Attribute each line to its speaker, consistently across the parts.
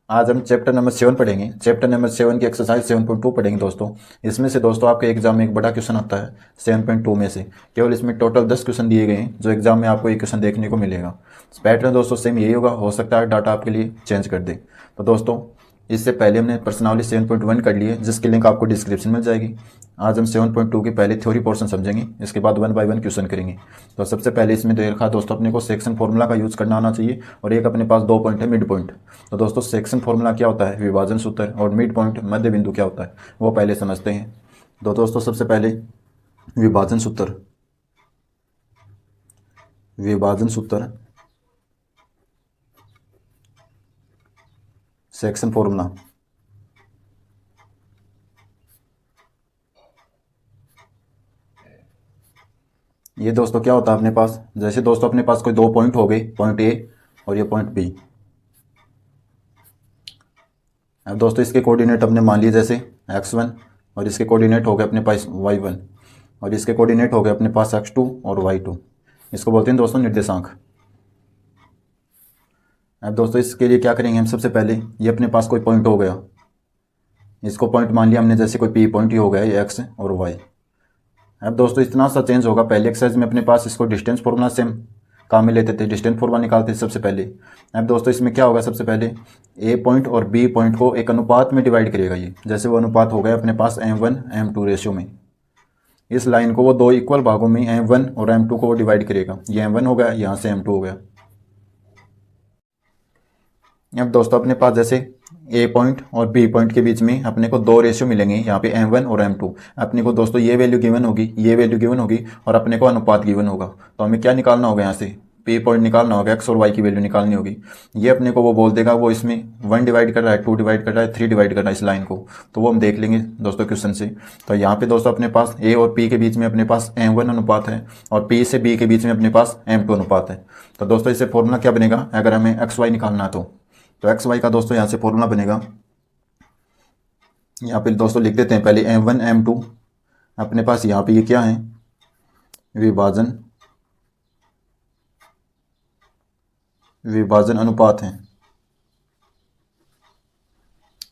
Speaker 1: आज हम chapter number 7 पढ़ेंगे। चैप्टर नंबर 7 की एक्सरसाइज 7.2 पढ़ेंगे दोस्तों। इसमें से दोस्तों आपके एग्जाम में एक बड़ा क्वेश्चन आता है 7.2 में से। केवल इसमें टोटल 10 क्वेश्चन दिए गए हैं, जो एग्जाम में आपको एक क्वेश्चन देखने को मिलेगा। पैटर्न दोस्तों सेम यही होगा, हो सकता है डाटा आपके लिए चेंज कर दे। तो दोस्तों इससे पहले हमने पर्सनाली 7.1 कर लिए, जिसकी लिंक आपको डिस्क्रिप्शन में जाएगी। आज हम 7.2 की पहले थ्योरी पोर्शन समझेंगे, इसके बाद 1 बाय 1 क्वेश्चन करेंगे। तो सबसे पहले इसमें दे रखा दोस्तों अपने को सेक्शन फॉर्मूला का यूज़ करना आना चाहिए, और एक अपने पास 2 पॉइंट है मिड पॉइंट। तो दोस्तों सेक्शन फॉर्मूला क्या होता है, विभाजन सूत्र, और मिड पॉइंट मध्य बिंदु क्या होता है वो पहले समझते हैं। तो दोस्तों सबसे पहले विभाजन सूत्र, विभाजन सूत्र सेक्शन फॉर्मूला। ये दोस्तों क्या होता है अपने पास, जैसे दोस्तों अपने पास कोई 2 पॉइंट हो गए, पॉइंट ए और ये पॉइंट बी। अब दोस्तों इसके कोऑर्डिनेट अपने मान लिए जैसे x1, और इसके कोऑर्डिनेट हो गए अपने पास y1, और इसके कोऑर्डिनेट हो गए अपने पास x2 और y2। इसको बोलते हैं दोस्तों निर्देशांक। अब दोस्तों इसके लिए क्या करेंगे हम, सबसे पहले ये अपने पास कोई पॉइंट हो गया, इसको पॉइंट मान लिया हमने, जैसे कोई p पॉइंट ही हो गया ये x और y। अब दोस्तों इतना सा चेंज होगा, पहले एक्सरसाइज में अपने पास इसको डिस्टेंस फॉर्मूला सेम काम में लेते थे, डिस्टेंस फॉर्मूला निकालते थे सबसे पहले। अब दोस्तों इसमें क्या होगा, सबसे पहले ए पॉइंट और बी पॉइंट को एक अनुपात में डिवाइड करेगा ये, जैसे वो अनुपात हो गया अपने पास m1 m2 रेशियो में। इस लाइन को वो 2 इक्वल भागों में m1 और m2 को वो डिवाइड करेगा, ये m1 हो गया, यहाँ से m2 हो गया। अब दोस्तों अपने पास जैसे ए पॉइंट और बी पॉइंट के बीच में अपने को 2 रेशियो मिलेंगे, यहाँ पे m1 और m2। अपने को दोस्तों ये वैल्यू गिवन होगी, ये वैल्यू गिवन होगी, और अपने को अनुपात गिवन होगा। तो हमें क्या निकालना होगा, यहाँ से पी पॉइंट निकालना होगा, x और y की वैल्यू निकालनी होगी। ये अपने को वो बोल देगा वो इसमें 1 डिवाइड कर रहा है, 2 डिवाइड कर रहा है, 3 डिवाइड कर रहा है इस लाइन को। तो वो हम देख लेंगे दोस्तों क्वेश्चन से। तो यहाँ पे दोस्तों अपने पास ए और पी के बीच में अपने पास m1 अनुपात है, और पी से बी के बीच में अपने पास m2 अनुपात है। तो दोस्तों इससे फॉर्मूला क्या बनेगा, अगर हमें XY निकालना है तो XY का दोस्तों यहाँ से फॉर्मूला बनेगा, यहाँ पे दोस्तों लिख देते हैं पहले m1 m2। अपने पास यहाँ पे ये क्या है, विभाजन, विभाजन अनुपात है,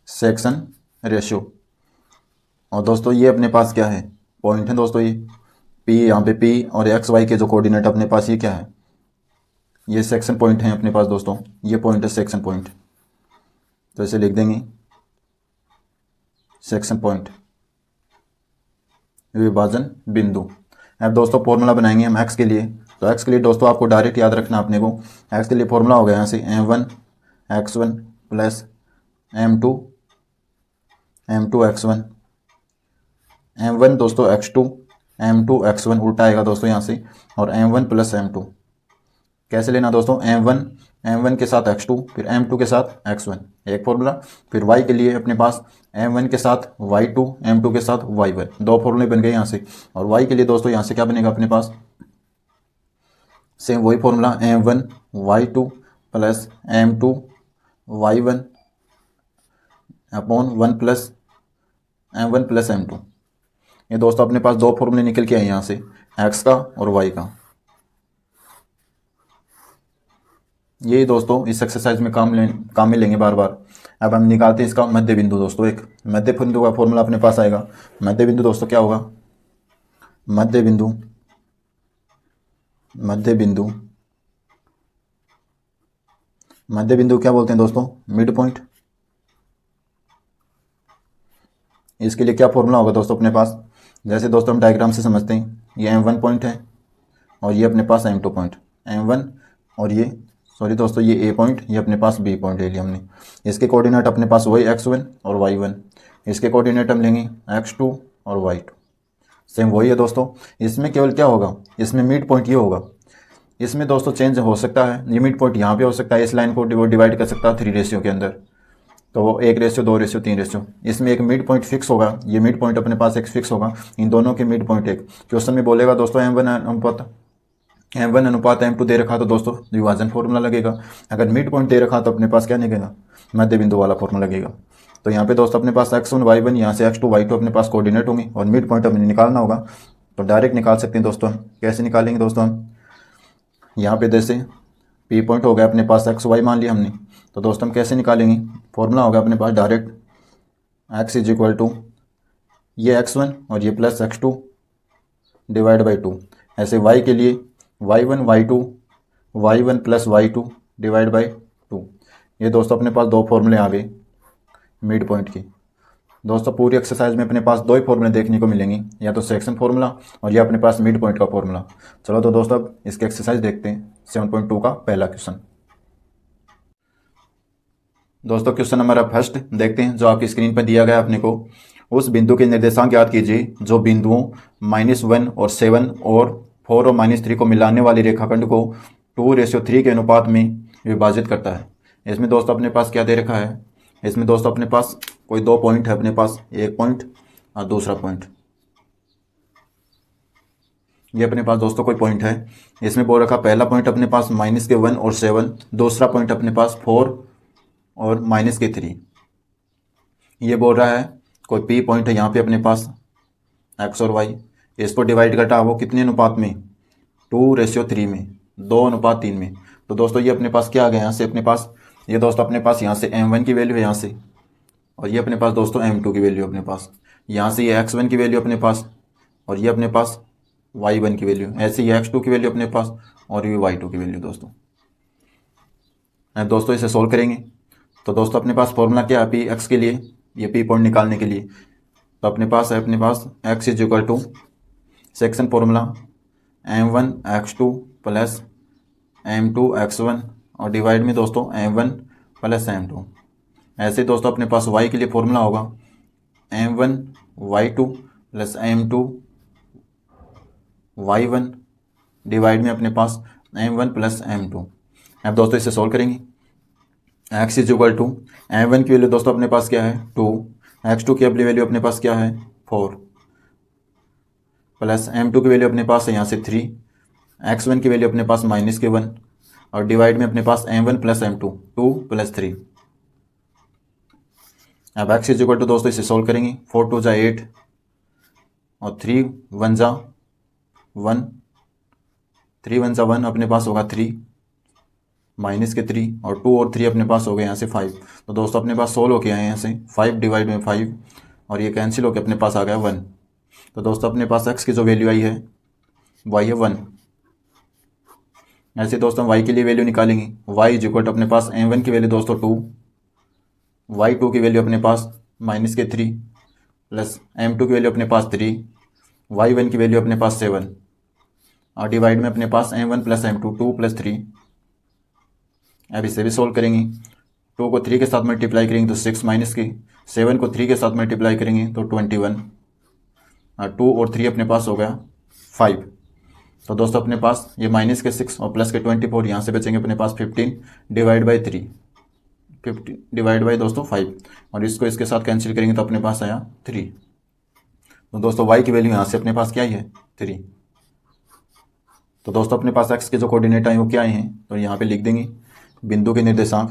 Speaker 1: सेक्शन रेशियो। और दोस्तों ये अपने पास क्या है, पॉइंट है दोस्तों, ये P, यहाँ पे P और XY के जो कोऑर्डिनेट अपने पास ये क्या है, ये सेक्शन पॉइंट है अपने पास दोस्तों, ये पॉइंट है सेक्शन पॉइंट। तो इसे लिख देंगे सेक्शन पॉइंट, विभाजन बिंदु। अब दोस्तों फॉर्मूला बनाएंगे हम x के लिए। तो x के लिए दोस्तों आपको डायरेक्ट याद रखना, अपने को x के लिए फॉर्मूला हो गया यहाँ से m1 x1 plus m2 x1, m1 दोस्तों x2 m2 x1 उल्टा आएगा दोस्तों यहाँ से, और m1 प्लस m2। कैसे लेना दोस्तों, m1 के साथ x2, फिर m2 के साथ x1, एक फॉर्मूला। फिर y के लिए अपने पास m1 के साथ y2, m2 के साथ y1, 2 फॉर्मूले बन गए यहाँ से। और y के लिए दोस्तों यहाँ से क्या बनेगा अपने पास, सेम वही formula m1 y2 plus m2 y1 upon 1 plus m1 plus m2। ये दोस्तों अपने पास 2 फॉर्मूले निकल के आए यहाँ से, x का और y का। ये दोस्तों इस एक्सरसाइज में काम में लेंगे बार बार। अब हम निकालते हैं इसका मध्य बिंदु दोस्तों। एक मध्य बिंदु का फॉर्मूला अपने पास आएगा। मध्य बिंदु दोस्तों क्या होगा, मध्य बिंदु, मध्य बिंदु, मध्य बिंदु क्या बोलते हैं दोस्तों, मिड पॉइंट। इसके लिए क्या फॉर्मूला होगा दोस्तों अपने पास, जैसे दोस्तों हम डायग्राम से समझते हैं, ये m1 पॉइंट है और ये अपने पास m2 पॉइंट, m1 और ये सॉरी दोस्तों ये a पॉइंट, ये अपने पास b पॉइंट ले लिया हमने। इसके कोऑर्डिनेट अपने पास वही x1 और y1, इसके कोऑर्डिनेट हम लेंगे x2 और y2, सेम वही है दोस्तों। इसमें केवल क्या होगा, इसमें मिड पॉइंट ये होगा। इसमें दोस्तों चेंज हो सकता है, ये मिड पॉइंट यहाँ पे हो सकता है, इस लाइन को डिवाइड कर सकता है 3 रेशियो के अंदर, तो 1 रेशियो 2 रेशियो 3 रेशियो। इसमें एक मिड पॉइंट फिक्स होगा, ये मिड पॉइंट अपने पास एक फिक्स होगा, इन दोनों के मिड पॉइंट एक। क्वेश्चन में बोलेगा दोस्तों m1 अनुपात m2 दे रखा तो दोस्तों विभाजन फॉर्मूला लगेगा। अगर मिड पॉइंट दे रखा तो अपने पास क्या लगेगा, मध्य बिंदु वाला फॉर्मूला लगेगा। तो यहाँ पे दोस्तों अपने पास x1 y1, यहाँ से x2 y2 अपने पास कोऑर्डिनेट होंगे, और मिड पॉइंट हमें निकालना होगा। तो डायरेक्ट निकाल सकते हैं दोस्तों हम। कैसे निकालेंगे दोस्तों हम, यहाँ पे जैसे पी पॉइंट हो गया अपने पास एक्स वाई मान लिया हमने। तो दोस्तों हम कैसे निकालेंगे, फॉर्मूला होगा अपने पास direct x is equal to ये x1 और ये प्लस x2 डिवाइड बाई 2। ऐसे y के लिए y1 y1 plus y2 divide by 2। ये दोस्तों अपने पास दो फॉर्मूले आ गए मिड पॉइंट की। दोस्तों पूरी एक्सरसाइज में अपने पास दो ही फॉर्मूले देखने को मिलेंगे, या तो सेक्शन फॉर्मूला और या अपने पास मिड पॉइंट का फॉर्मूला। चलो तो दोस्तों अब इसकी एक्सरसाइज देखते हैं 7.2 का पहला क्वेश्चन। दोस्तों क्वेश्चन नंबर अब फर्स्ट देखते हैं जो आपकी स्क्रीन पर दिया गया अपने को। उस बिंदु के निर्देशांक याद कीजिए जो बिंदुओं -1 और 7 और 4 और -3 को मिलाने वाली रेखाखंड को 2:3 के अनुपात में विभाजित करता है। इसमें दोस्तों अपने पास क्या दे रखा है, इसमें दोस्तों अपने पास कोई दो पॉइंट है अपने पास, एक पॉइंट और दूसरा पॉइंट। ये अपने पास दोस्तों कोई पॉइंट है। इसमें बोल रखा पहला पॉइंट अपने पास -1 और 7, दूसरा पॉइंट अपने पास 4 और -3। ये बोल रहा है कोई पी पॉइंट है यहाँ पे अपने पास एक्स और वाई, इसको डिवाइड करता है वो कितने अनुपात में, 2:3 में, 2:3 में। तो दोस्तों ये अपने पास क्या आ गया यहाँ से अपने पास, ये दोस्तों अपने पास यहाँ से m1 की वैल्यू है यहाँ से, और ये अपने पास दोस्तों m2 की वैल्यू अपने पास, यहाँ से ये x1 की वैल्यू अपने पास, और ये अपने पास y1 की वैल्यू, ऐसे ये x2 की वैल्यू अपने पास, और ये y2 की वैल्यू दोस्तों। अब दोस्तों इसे सोल्व करेंगे तो दोस्तों अपने पास फॉर्मूला क्या है पी एक्स के लिए, ये पी पॉइंट निकालने के लिए। तो अपने पास है अपने पास x is equal to section formula m1 x2 plus m2 x1 और डिवाइड में दोस्तों m1 प्लस m2। ऐसे दोस्तों अपने पास y के लिए फॉर्मूला होगा m1 y2 plus m2 y1 divide में अपने पास m1 प्लस m2। अब दोस्तों इसे सोल्व करेंगे। x is equal to m1 की वैल्यू दोस्तों अपने पास क्या है 2, x2 की वैल्यू अपने पास क्या है 4, प्लस m2 की वैल्यू अपने पास है यहाँ से 3, x1 की वैल्यू अपने पास -1 और डिवाइड में अपने पास m1 प्लस m2 2 प्लस 3। अब x इज इक्वल टू दोस्तों इसे सोल्व करेंगे, 4 2 जा 8 और 3 1 जा 1, 3 1 जा 1 अपने पास होगा 3 -3 और 2 और 3 अपने पास हो गए यहाँ से 5। तो दोस्तों अपने पास सोल्व होके आए यहाँ से 5 डिवाइड में 5 और ये कैंसिल होकर अपने पास आ गया 1। तो दोस्तों अपने पास x की जो वैल्यू आई है y है 1। ऐसे दोस्तों y के लिए वैल्यू निकालेंगे, y इज इक्वल टू अपने पास m1 की वैल्यू दोस्तों 2, y2 की वैल्यू अपने पास -3 प्लस m2 की वैल्यू अपने पास 3, y1 की वैल्यू अपने पास 7 और डिवाइड में अपने पास m1 प्लस m2 2 प्लस 3। अब इसे भी सोल्व करेंगे, 2 को 3 के साथ मल्टीप्लाई करेंगे तो 6 माइनस के, 7 को 3 के साथ मल्टीप्लाई करेंगे तो 21 और 2 और 3 अपने पास हो गया 5। तो दोस्तों अपने पास ये माइनस के 6 और प्लस के 24 यहाँ से बचेंगे अपने पास 15 डिवाइड बाई 3, 50 डिवाइड बाई दोस्तों 5 और इसको इसके साथ कैंसिल करेंगे तो अपने पास आया 3। तो दोस्तों y की वैल्यू यहाँ से अपने पास क्या ही है 3। तो दोस्तों अपने पास x के जो कोऑर्डिनेट आए वो क्या आए हैं, तो यहाँ पे लिख देंगे बिंदु के निर्देशांक,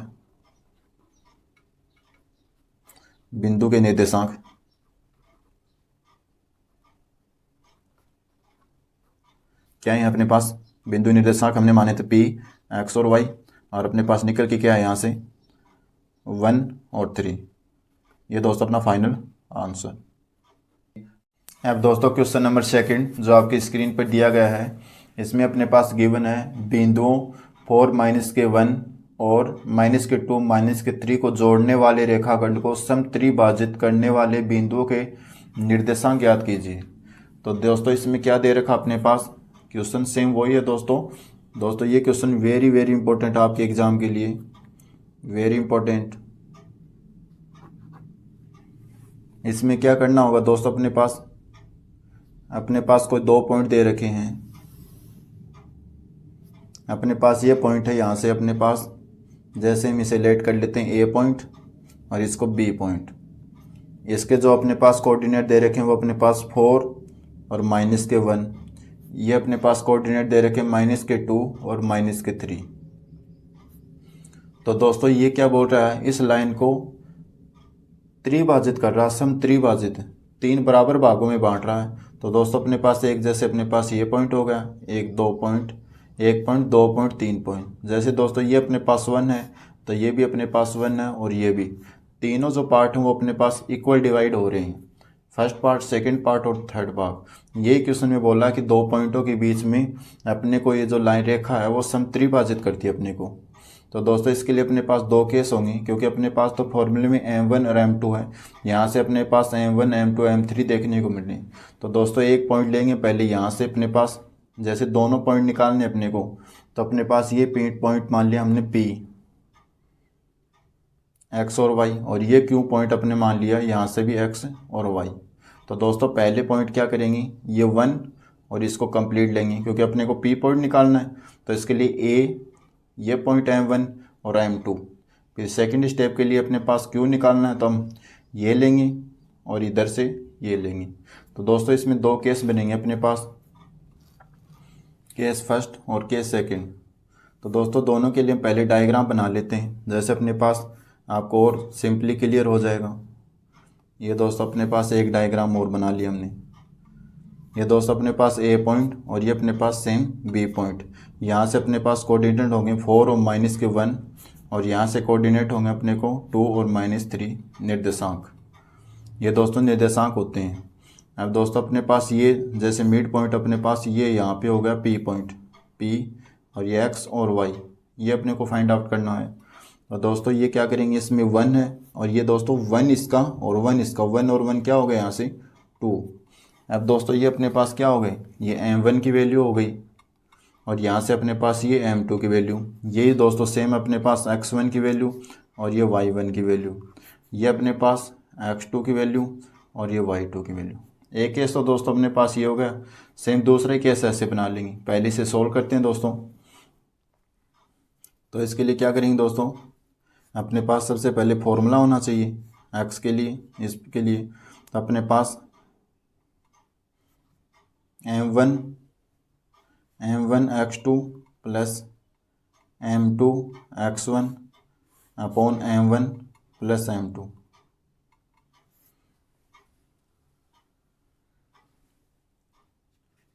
Speaker 1: बिंदु के निर्देशांक क्या है अपने पास, बिंदु निर्देशांक हमने माने थे p x और y और अपने पास निकल के क्या है यहाँ से 1 और 3। ये दोस्तों अपना फाइनल आंसर। अब दोस्तों क्वेश्चन नंबर सेकंड जो आपकी स्क्रीन पर दिया गया है, इसमें अपने पास गिवन है बिंदुओं 4 -1 और -2 -3 को जोड़ने वाले रेखाखंड को समत्रिभाजित करने वाले बिंदुओं के निर्देशांक ज्ञात कीजिए। तो दोस्तों इसमें क्या दे रखा अपने पास, क्वेश्चन सेम वही है दोस्तों ये क्वेश्चन वेरी वेरी इंपॉर्टेंट आपके एग्जाम के लिए, वेरी इंपॉर्टेंट। इसमें क्या करना होगा दोस्तों, अपने पास कोई दो पॉइंट दे रखे हैं, अपने पास ये पॉइंट है यहाँ से अपने पास, जैसे हम इसे लेट कर लेते हैं ए पॉइंट और इसको बी पॉइंट। इसके जो अपने पास कोऑर्डिनेट दे रखे हैं वो अपने पास 4 और -1, ये अपने पास कोऑर्डिनेट दे रखे हैं -2 और -3। तो दोस्तों ये क्या बोल रहा है, इस लाइन को त्रिभाजित कर रहा है, समत्रिभाजित 3 बराबर भागों में बांट रहा है। तो दोस्तों अपने पास एक जैसे अपने पास ये पॉइंट हो गया, 1 2 पॉइंट, 1 पॉइंट, 2 पॉइंट, 3 पॉइंट। जैसे दोस्तों ये अपने पास 1 है तो ये भी अपने पास 1 है और ये भी, तीनों जो पार्ट हैं वो अपने पास इक्वल डिवाइड हो रहे हैं, फर्स्ट पार्ट, सेकंड पार्ट और थर्ड पार्ट। यही क्वेश्चन में बोला कि दो पॉइंटों के बीच में अपने को ये जो लाइन रेखा है वो समत्रिभाजित करती है अपने को। तो दोस्तों इसके लिए अपने पास दो केस होंगे, क्योंकि अपने पास तो फॉर्मूले में m1 और m2 है, यहाँ से अपने पास m1, m2, m3 देखने को मिले। तो दोस्तों एक पॉइंट लेंगे पहले यहाँ से, अपने पास जैसे दोनों पॉइंट निकालने अपने को, तो अपने पास ये पॉइंट मान लिया हमने P, x और y, और ये Q पॉइंट अपने मान लिया यहाँ से भी x और y। तो दोस्तों पहले पॉइंट क्या करेंगे, ये 1 और इसको कंप्लीट लेंगे, क्योंकि अपने को P पॉइंट निकालना है। तो इसके लिए A, ये पॉइंट m1 और m2। फिर सेकंड स्टेप के लिए अपने पास Q निकालना है, तो हम ये लेंगे और इधर से ये लेंगे। तो दोस्तों इसमें दो केस बनेंगे अपने पास, केस फर्स्ट और केस सेकंड। तो दोस्तों दोनों के लिए हम पहले डायग्राम बना लेते हैं, जैसे अपने पास आपको और सिंपली क्लियर हो जाएगा। ये दोस्तों अपने पास एक डायग्राम और बना लिया हमने। ये दोस्तों अपने पास A पॉइंट और ये अपने पास सेम B पॉइंट। यहाँ से अपने पास कोऑर्डिनेट होंगे 4 और -1, और यहाँ से कोऑर्डिनेट होंगे अपने को 2 और -3 निर्देशांक। ये दोस्तों निर्देशांक होते हैं। अब दोस्तों अपने पास ये जैसे मिड पॉइंट अपने पास ये यहाँ पे हो गया P पॉइंट, P, और ये x और y, ये अपने को फाइंड आउट करना है। और दोस्तों ये क्या करेंगे, इसमें 1 है और ये दोस्तों 1 इसका और 1 इसका, 1 और 1 क्या हो गया यहाँ से 2। अब दोस्तों ये अपने पास क्या हो गए, ये m1 की वैल्यू हो गई, और यहाँ से अपने पास ये m2 की वैल्यू, यही दोस्तों सेम अपने पास x1 की वैल्यू और ये y1 की वैल्यू, ये अपने पास x2 की वैल्यू और ये y2 की वैल्यू। एक केस तो दोस्तों अपने पास ये हो गया। सेम दूसरे केस ऐसे बना लेंगे, पहले से सोल्व करते हैं दोस्तों। तो इसके लिए क्या करेंगे दोस्तों, अपने पास सबसे पहले फॉर्मूला होना चाहिए x के लिए, इसके लिए तो अपने पास m1 x2 plus m2 x1 upon m1 plus m2।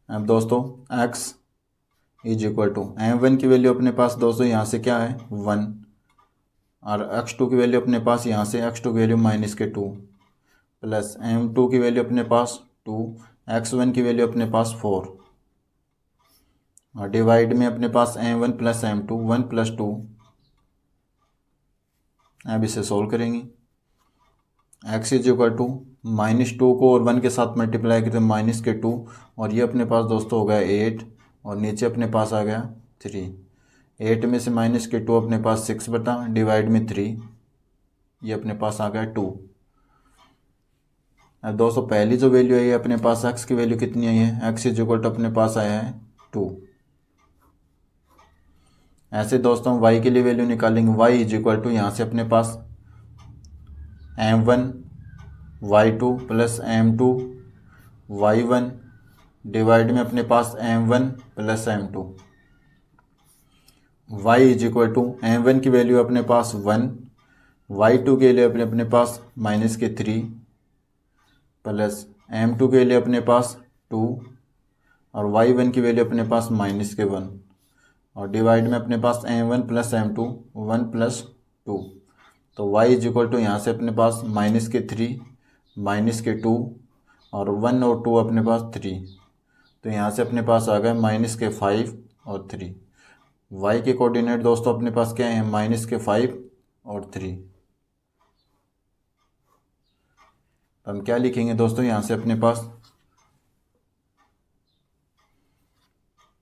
Speaker 1: अब दोस्तों x is equal to m1 की वैल्यू अपने पास दोस्तों यहाँ से क्या है 1, और x2 की वैल्यू अपने पास यहाँ से x2 की वैल्यू -2, प्लस m2 की वैल्यू अपने पास 2, x1 की वैल्यू अपने पास 4, और डिवाइड में अपने पास m1 प्लस m2, 1 प्लस 2। अब इसे सोल्व करेंगे। x इज इक्वल टू -2 को और 1 के साथ मल्टीप्लाई करते -2, और ये अपने पास दोस्तों हो गया 8, और नीचे अपने पास आ गया 3। 8 में से -2 अपने पास 6 बटा डिवाइड में 3, ये अपने पास आ गया 2। अब दोस्तों पहली जो वैल्यू है ये अपने पास x की वैल्यू कितनी आई है, x इज इक्वल टू अपने पास आया है 2। ऐसे दोस्तों y के लिए वैल्यू निकालेंगे, y इज इक्वल टू यहाँ से अपने पास m1 y2 plus m2 y1 divide में अपने पास m1 plus m2। y is equal to m1 की वैल्यू अपने पास 1, y2 के लिए अपने पास -3, प्लस m2 के लिए अपने पास 2, और y1 की वैल्यू अपने पास -1, और डिवाइड में अपने पास m1 प्लस m2 1 प्लस 2। तो y इज इक्वल टू यहाँ से अपने पास -3, -2, और 1 और 2 अपने पास 3। तो यहाँ से अपने पास आ गए -5 और 3। y के कोऑर्डिनेट दोस्तों अपने पास क्या है, -5 और 3। तो हम क्या लिखेंगे दोस्तों, यहाँ से अपने पास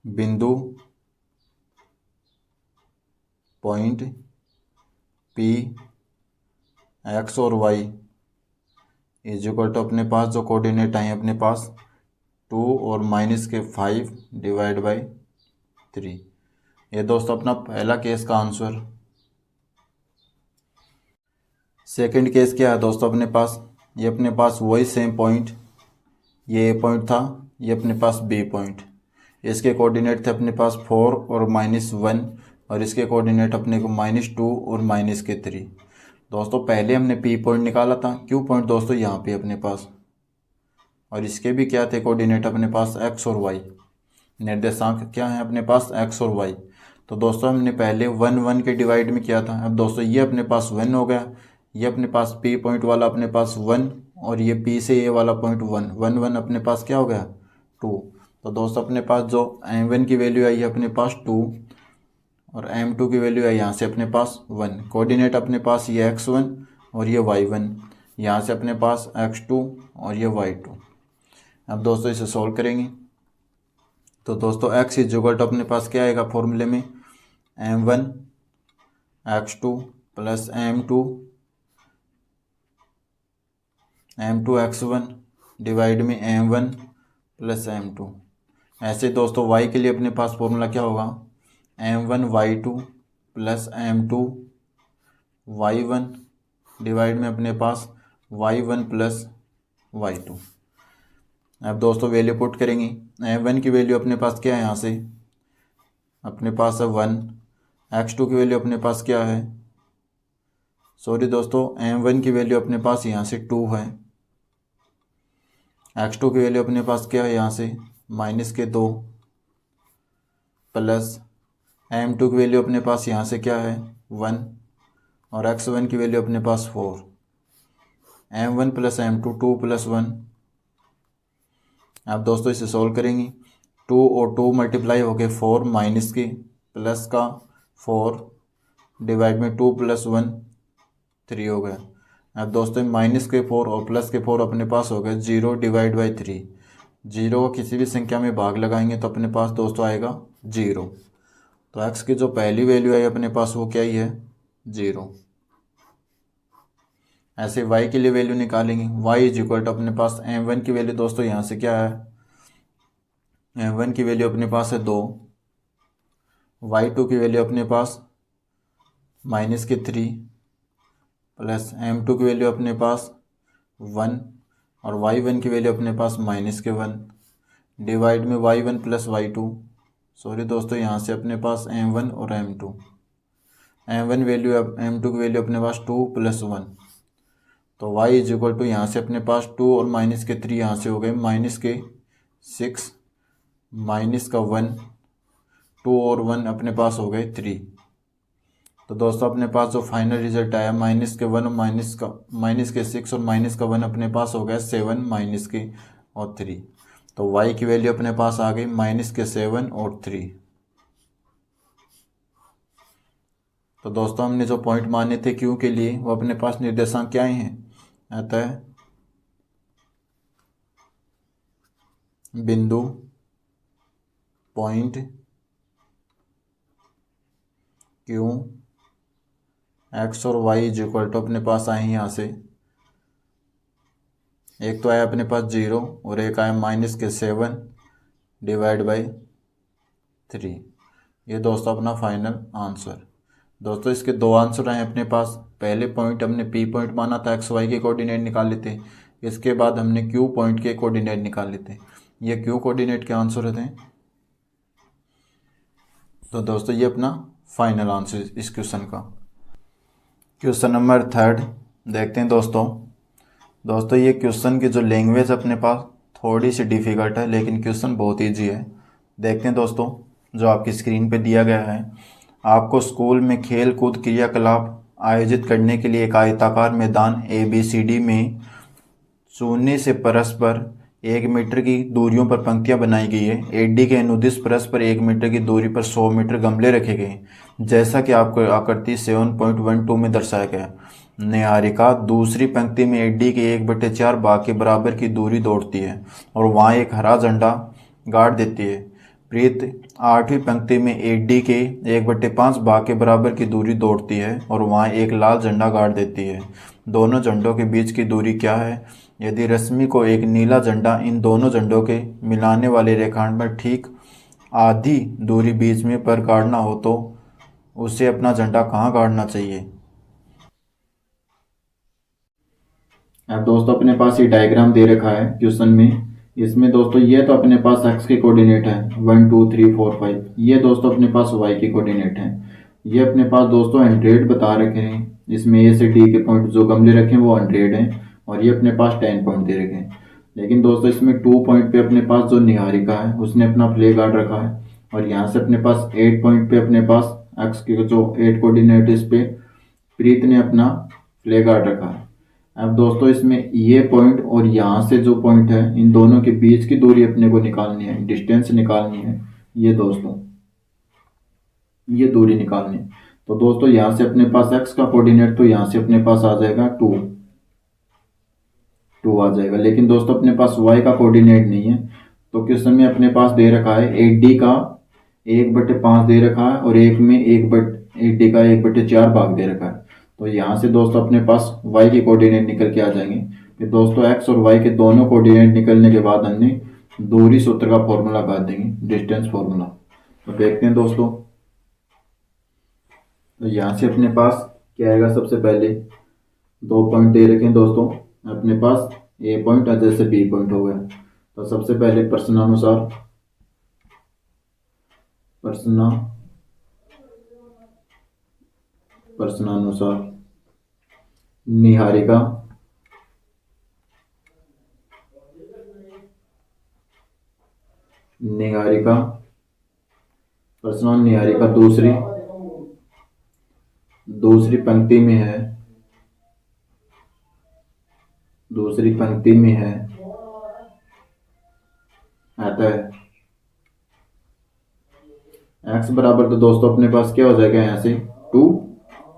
Speaker 1: बिंदु पॉइंट P x और y इज इक्वल टू अपने पास जो कोऑर्डिनेट आए अपने पास 2 और -5 डिवाइड बाई 3। ये दोस्तों अपना पहला केस का आंसर। सेकंड केस क्या है दोस्तों अपने पास, ये अपने पास वही सेम पॉइंट, ये A पॉइंट था, ये अपने पास B पॉइंट, इसके कोऑर्डिनेट थे अपने पास 4 और -1, और इसके कोऑर्डिनेट अपने को -2 और -3। दोस्तों पहले हमने P पॉइंट निकाला था, Q पॉइंट दोस्तों यहाँ पे अपने पास, और इसके भी क्या थे कोऑर्डिनेट अपने पास x और y। निर्देशांक क्या है अपने पास, एक्स और वाई। तो दोस्तों हमने पहले 1 1 के डिवाइड में किया था। अब दोस्तों ये अपने पास 1 हो गया, ये अपने पास पी पॉइंट वाला अपने पास 1, और ये पी से ये वाला पॉइंट 1 1 1 अपने पास क्या हो गया 2। तो दोस्तों अपने पास जो m1 की वैल्यू आई है अपने पास 2, और m2 की वैल्यू है यहाँ से अपने पास 1। कोऑर्डिनेट अपने पास ये x1 और ये y1, यहाँ से अपने पास x2 और ये y2। अब दोस्तों इसे सॉल्व करेंगे तो दोस्तों x इज इक्वल टू अपने पास क्या आएगा फॉर्मूले में, m1 x2 plus m2 x1 divide में m1 प्लस m2। ऐसे दोस्तों y के लिए अपने पास फॉर्मूला क्या होगा, m1 y2 plus m2 y1 divide में अपने पास y1 प्लस y2। अब दोस्तों वैल्यू पुट करेंगे, m1 की वैल्यू अपने पास क्या है, यहाँ से अपने पास है 1, x2 की वैल्यू अपने पास क्या है, सॉरी दोस्तों m1 की वैल्यू अपने पास यहाँ से 2 है, x2 की वैल्यू अपने पास क्या है यहाँ से -2, प्लस m2 की वैल्यू अपने पास यहाँ से क्या है 1, और x1 की वैल्यू अपने पास 4। m1 plus m2 2 plus 1। अब दोस्तों इसे सॉल्व करेंगे, 2 और 2 मल्टीप्लाई हो गए 4 माइनस के प्लस का 4 डिवाइड में 2 प्लस 1 3 हो गया। अब दोस्तों माइनस के 4 और प्लस के 4 अपने पास हो गए 0 डिवाइड बाई 3। 0 को किसी भी संख्या में भाग लगाएंगे तो अपने पास दोस्तों आएगा 0। तो x की जो पहली वैल्यू है अपने पास वो क्या ही है 0। ऐसे y के लिए वैल्यू निकालेंगे, y इज इक्वल टू अपने पास m1 की वैल्यू दोस्तों यहाँ से क्या है, m1 की वैल्यू अपने पास है 2, y2 की वैल्यू अपने पास -3 प्लस m2 की वैल्यू अपने पास 1, और y1 की वैल्यू अपने पास -1 डिवाइड में y1 प्लस y2। सॉरी दोस्तों यहाँ से अपने पास m1 और m2, m1 वैल्यू m2 की वैल्यू अपने पास 2 प्लस 1। तो y इज इक्वल टू यहाँ से अपने पास 2 और -3 यहाँ से हो गए -6 -1, 2 और 1 अपने पास हो गए 3। तो दोस्तों अपने पास जो फाइनल रिजल्ट आया -1 और -6 और -1 अपने पास हो गया 7 -के और 3। तो y की वैल्यू अपने पास आ गई -7 और 3। तो दोस्तों हमने जो पॉइंट माने थे क्यू के लिए वो अपने पास निर्देशांक क्या हैं, अतः बिंदु पॉइंट क्यू x और y इज इक्वल टू अपने पास आए हैं यहाँ से, एक तो आया अपने पास 0 और एक आया -7 डिवाइड बाई 3। ये दोस्तों अपना फाइनल आंसर। दोस्तों इसके दो आंसर आए अपने पास। पहले पॉइंट हमने पी पॉइंट माना था, एक्स वाई के कोऑर्डिनेट निकाल लेते, इसके बाद हमने क्यू पॉइंट के कोऑर्डिनेट निकाल लेते। ये क्यू कोऑर्डिनेट के आंसर होते हैं। तो दोस्तों ये अपना फाइनल आंसर इस क्वेश्चन का। क्वेश्चन नंबर 3 देखते हैं दोस्तों ये क्वेश्चन की जो लैंग्वेज अपने पास थोड़ी सी डिफ़िकल्ट है, लेकिन क्वेश्चन बहुत ईजी है। देखते हैं दोस्तों जो आपकी स्क्रीन पे दिया गया है। आपको स्कूल में खेल कूद क्रियाकलाप आयोजित करने के लिए एक आयताकार मैदान ABCD में चूने से परस्पर 1 मीटर की दूरियों पर पंक्तियां बनाई गई है। AD के अनुदिश परस्पर 1 मीटर की दूरी पर 100 मीटर गमले रखे गए, जैसा कि आपको आकृति 7.12 में दर्शाया गया। निहारिका दूसरी पंक्ति में AD के 1/4 भाग के बराबर की दूरी दौड़ती है और वहां एक हरा झंडा गाड़ देती है। प्रीत 8वीं पंक्ति में AD के 1/5 भाग के बराबर की दूरी दौड़ती है और वहां एक लाल झंडा गाड़ देती है। दोनों झंडों के बीच की दूरी क्या है? यदि रश्मि को एक नीला झंडा इन दोनों झंडों के मिलाने वाले रेखाखंड पर ठीक आधी दूरी बीच में पर गाड़ना हो तो उसे अपना झंडा कहाँ गाड़ना चाहिए? अब दोस्तों अपने पास ये डायग्राम दे रखा है क्वेश्चन में। इसमें दोस्तों ये तो अपने पास x के कोऑर्डिनेट है 1 2 3 4 5। ये दोस्तों अपने पास y के कोऑर्डिनेट है। ये अपने पास दोस्तों 100 बता रखे हैं। इसमें A से D के पॉइंट जो गमले रखे हैं वो 100 हैं और ये अपने पास 10 पॉइंट दे रखे हैं। लेकिन दोस्तों इसमें 2 पॉइंट पे अपने पास जो निहारिका है उसने अपना प्ले गार्ड रखा है, और यहाँ से अपने पास 8 पॉइंट पे अपने पास एक्स के जो 8 कोऑर्डिनेट इस पे प्रीत ने अपना प्ले गार्ड रखा है। अब दोस्तों इसमें ये पॉइंट और यहाँ से जो पॉइंट है इन दोनों के बीच की दूरी अपने को निकालनी है, डिस्टेंस निकालनी है। ये दोस्तों ये दूरी निकालनी है। तो दोस्तों यहाँ से अपने पास x का कोऑर्डिनेट तो यहाँ से अपने पास आ जाएगा 2 आ जाएगा। लेकिन दोस्तों अपने पास y का कोऑर्डिनेट नहीं है, तो क्वेश्चन में अपने पास दे रखा है 8d का 1/5 दे रखा है और एक में 8d का 1/4 भाग दे रखा है। तो यहाँ से दोस्तों अपने पास y के कोऑर्डिनेट निकल के आ जाएंगे। फिर दोस्तों x और y के दोनों कोऑर्डिनेट निकलने के बाद हमने दूरी सूत्र का फॉर्मूला लगा देंगे, डिस्टेंस फॉर्मूला। तो देखते हैं दोस्तों, तो यहाँ से अपने पास क्या आएगा, सबसे पहले 2 पॉइंट दे रखे हैं दोस्तों अपने पास, ए पॉइंट और जैसे बी पॉइंट हो गया। तो सबसे पहले प्रश्नानुसार निहारिका प्रश्न निहारिका दूसरी पंक्ति में है, आता है x बराबर, तो दोस्तों अपने पास क्या हो जाएगा यहाँ से 2,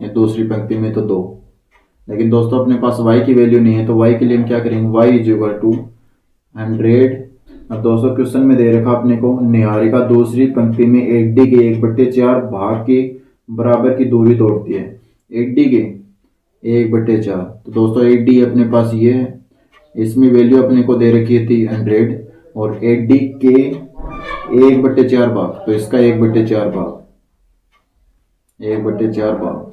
Speaker 1: या दूसरी पंक्ति में तो 2। लेकिन दोस्तों अपने पास y की वैल्यू नहीं है, तो y के लिए हम क्या करेंगे, y इक्वल टू 100। अब दोस्तों क्वेश्चन में दे रखा अपने को निहारिका दूसरी पंक्ति में 8d के 1/4 भाग के बराबर की दूरी दौड़ती है। 8d के 1/4, तो दोस्तों 8d अपने पास ये है, इसमें वैल्यू अपने को दे रखी थी 100, और 8d के 1/4 भाग, तो इसका 1/4 भाग।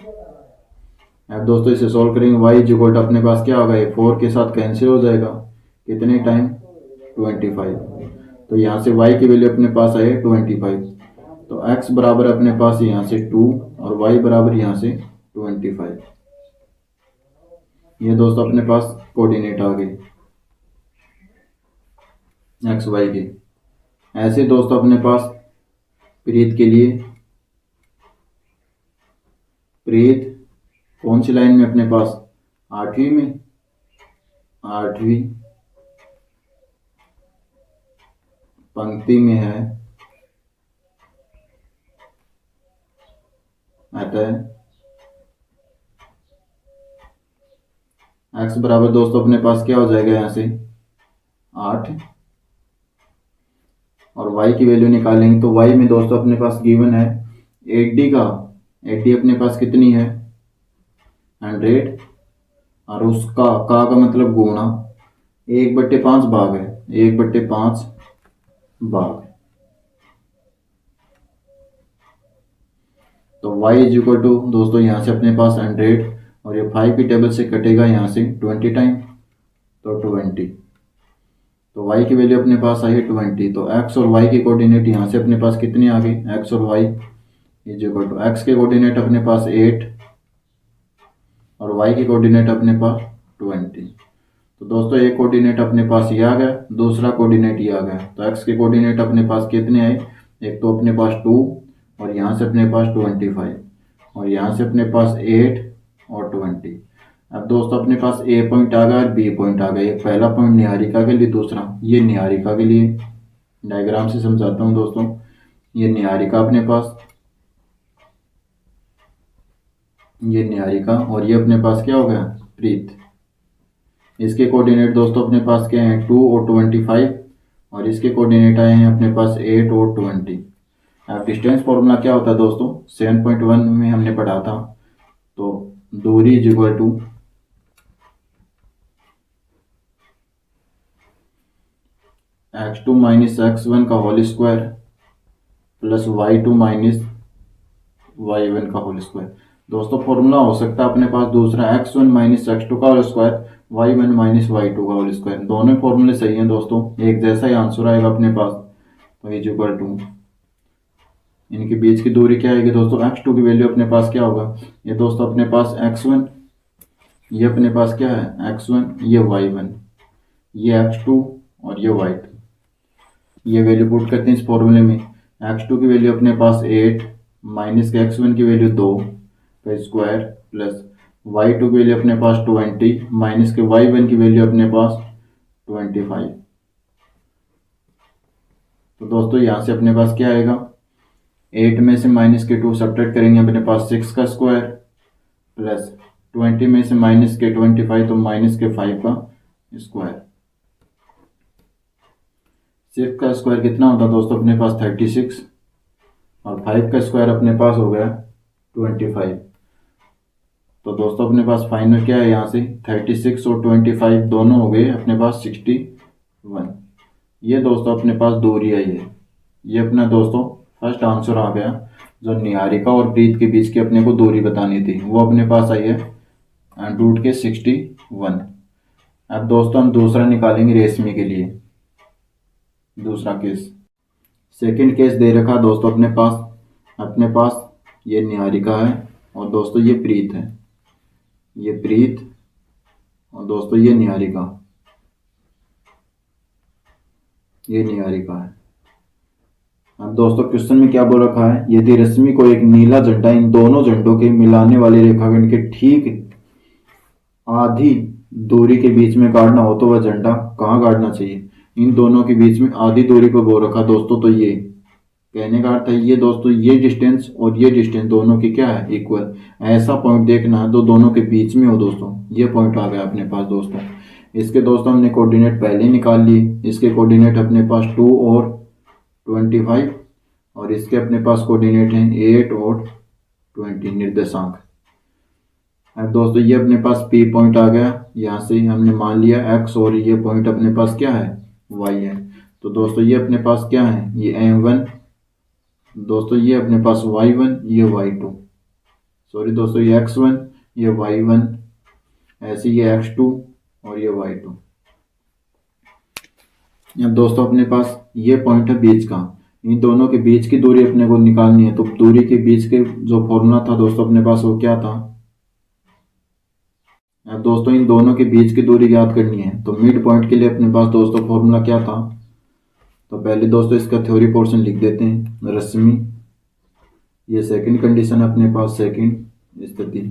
Speaker 1: अब दोस्तों इसे सॉल्व करेंगे, y इक्वल टू अपने पास क्या होगा, 4 के साथ कैंसिल हो जाएगा, कितने टाइम 25। तो यहाँ से y की वैल्यू अपने पास आए 25। तो x बराबर अपने पास यहाँ से 2 और y बराबर यहाँ से 25। ये दोस्तों अपने पास कोऑर्डिनेट आ गए एक्स वाई के। ऐसे दोस्तों अपने पास प्रीत के लिए, प्रीत कौन सी लाइन में अपने पास, 8वीं पंक्ति में है, आता है x बराबर दोस्तों अपने पास क्या हो जाएगा यहाँ से 8, और y की वैल्यू निकालेंगे। तो y में दोस्तों अपने पास गिवन है 8d अपने पास कितनी है 100, और उसका का मतलब गुणा 1/5 भाग है, 1/5 भाग। तो y इक्वल टू दोस्तों यहाँ से अपने पास 100, और ये 5 की टेबल से कटेगा यहाँ से 20 टाइम, तो 20। तो y की वैल्यू अपने पास आई है 20। तो x और y के कोऑर्डिनेट यहाँ से अपने पास कितने आ गए, x और y इक्वल टू x के कोऑर्डिनेट अपने पास 8 और y के कोऑर्डिनेट अपने पास 20। तो दोस्तों एक कोऑर्डिनेट अपने पास ये आ गया, दूसरा कोऑर्डिनेट ये आ गया। तो x के कोऑर्डिनेट अपने पास कितने आए, एक तो अपने पास 2 और यहाँ से अपने पास 25, और यहाँ से अपने पास 8 और 20। अब दोस्तों अपने पास ए पॉइंट आ गया और बी पॉइंट आ गया। एक पहला पॉइंट निहारिका के लिए, दूसरा ये निहारिका के लिए। डायग्राम से समझाता हूँ दोस्तों, ये निहारिका अपने पास, ये निहारिका, और ये अपने पास क्या हो गया प्रीत। इसके कोऑर्डिनेट दोस्तों अपने पास क्या हैं 2 और 25, और इसके कोऑर्डिनेट आए हैं अपने पास 8 और 20। अब डिस्टेंस फॉर्मूला क्या होता है दोस्तों, 7.1 में हमने पढ़ा था। तो दूरी equal to x2 minus x1 का whole square plus y2 minus y1 का होल स्क्वायर। दोस्तों फॉर्मूला हो सकता है अपने पास दूसरा x1 माइनस x2 का whole square, y1 minus y2 का होल स्क्वायर। दोनों फॉर्मूले सही हैं दोस्तों, एक जैसा ही आंसर आएगा अपने पास। तो इक्वल टू इनके बीच की दूरी क्या आएगी दोस्तों, x2 की वैल्यू अपने पास क्या होगा, ये दोस्तों अपने पास x1, ये अपने पास क्या है x1, ये y1, ये x2 और ये y2। ये वैल्यू पुट करते हैं इस फॉर्मूले में। x2 की वैल्यू अपने पास 8 माइनस के x1 की वैल्यू 2 का स्क्वायर प्लस y2 की वैल्यू अपने पास 20 माइनस के y1 की वैल्यू अपने पास 25। तो दोस्तों यहाँ से अपने पास क्या आएगा, 8 में से माइनस के 2 सब्ट्रैक्ट करेंगे अपने पास 6 का स्क्वायर प्लस 20 में से माइनस के 25 तो माइनस के 5 का स्क्वायर। 6 का स्क्वायर कितना होता है दोस्तों अपने पास 36 और 5 का स्क्वायर अपने पास हो गया 25। तो दोस्तों अपने पास फाइनल क्या है, यहाँ से 36 और 25 दोनों हो गए अपने पास 61। ये दोस्तों अपने पास दूरी आई है। ये अपना दोस्तों फर्स्ट आंसर आ गया। जो निहारिका और प्रीत के बीच की अपने को दूरी बतानी थी वो अपने पास आई है रूट के 61। अब दोस्तों हम दूसरा निकालेंगे रेशमी के लिए। दूसरा केस, सेकंड केस दे रखा दोस्तों अपने पास ये निहारिका है और दोस्तों ये प्रीत है। ये प्रीत और दोस्तों ये निहारिका, ये निहारिका है। अब दोस्तों क्वेश्चन में क्या बोल रखा है, यदि रश्मि को एक नीला झंडा इन दोनों झंडों के मिलाने वाले रेखाखंड के ठीक आधी दूरी के बीच में गाड़ना हो तो वह झंडा कहाँ गाड़ना चाहिए। इन दोनों के बीच में आधी दूरी पर बोल रखा दोस्तों। तो ये कहने का अर्थ है ये दोस्तों ये डिस्टेंस और ये डिस्टेंस दोनों की क्या है, इक्वल। ऐसा पॉइंट देखना है जो दोनों के बीच में हो दोस्तों। ये पॉइंट आ गया अपने पास दोस्तों। इसके दोस्तों हमने कोऑर्डिनेट पहले ही निकाल लिए। इसके कोऑर्डिनेट अपने पास 2 और 25 और इसके अपने पास कोऑर्डिनेट हैं 8 और 20 निर्देशांक। अब दोस्तों ये अपने पास P पॉइंट आ गया। यहाँ से हमने मान लिया x और ये पॉइंट अपने पास क्या है, y है। तो दोस्तों ये अपने पास क्या है, ये M1, दोस्तों ये अपने पास y1, ये y2, सॉरी दोस्तों ये x1, ये y1, ऐसे ये x2 और ये y2। अब दोस्तों अपने पास ये पॉइंट है बीच का। इन दोनों के बीच की दूरी अपने को निकालनी है। तो दूरी के बीच के जो फॉर्मूला था दोस्तों अपने पास वो क्या था। अब दोस्तों इन दोनों के बीच की दूरी याद करनी है। तो मिड पॉइंट के लिए अपने पास दोस्तों फॉर्मूला क्या था। तो पहले दोस्तों इसका थ्योरी पोर्शन लिख देते हैं। रश्मि, ये सेकंड कंडीशन अपने पास, सेकंड स्थिति,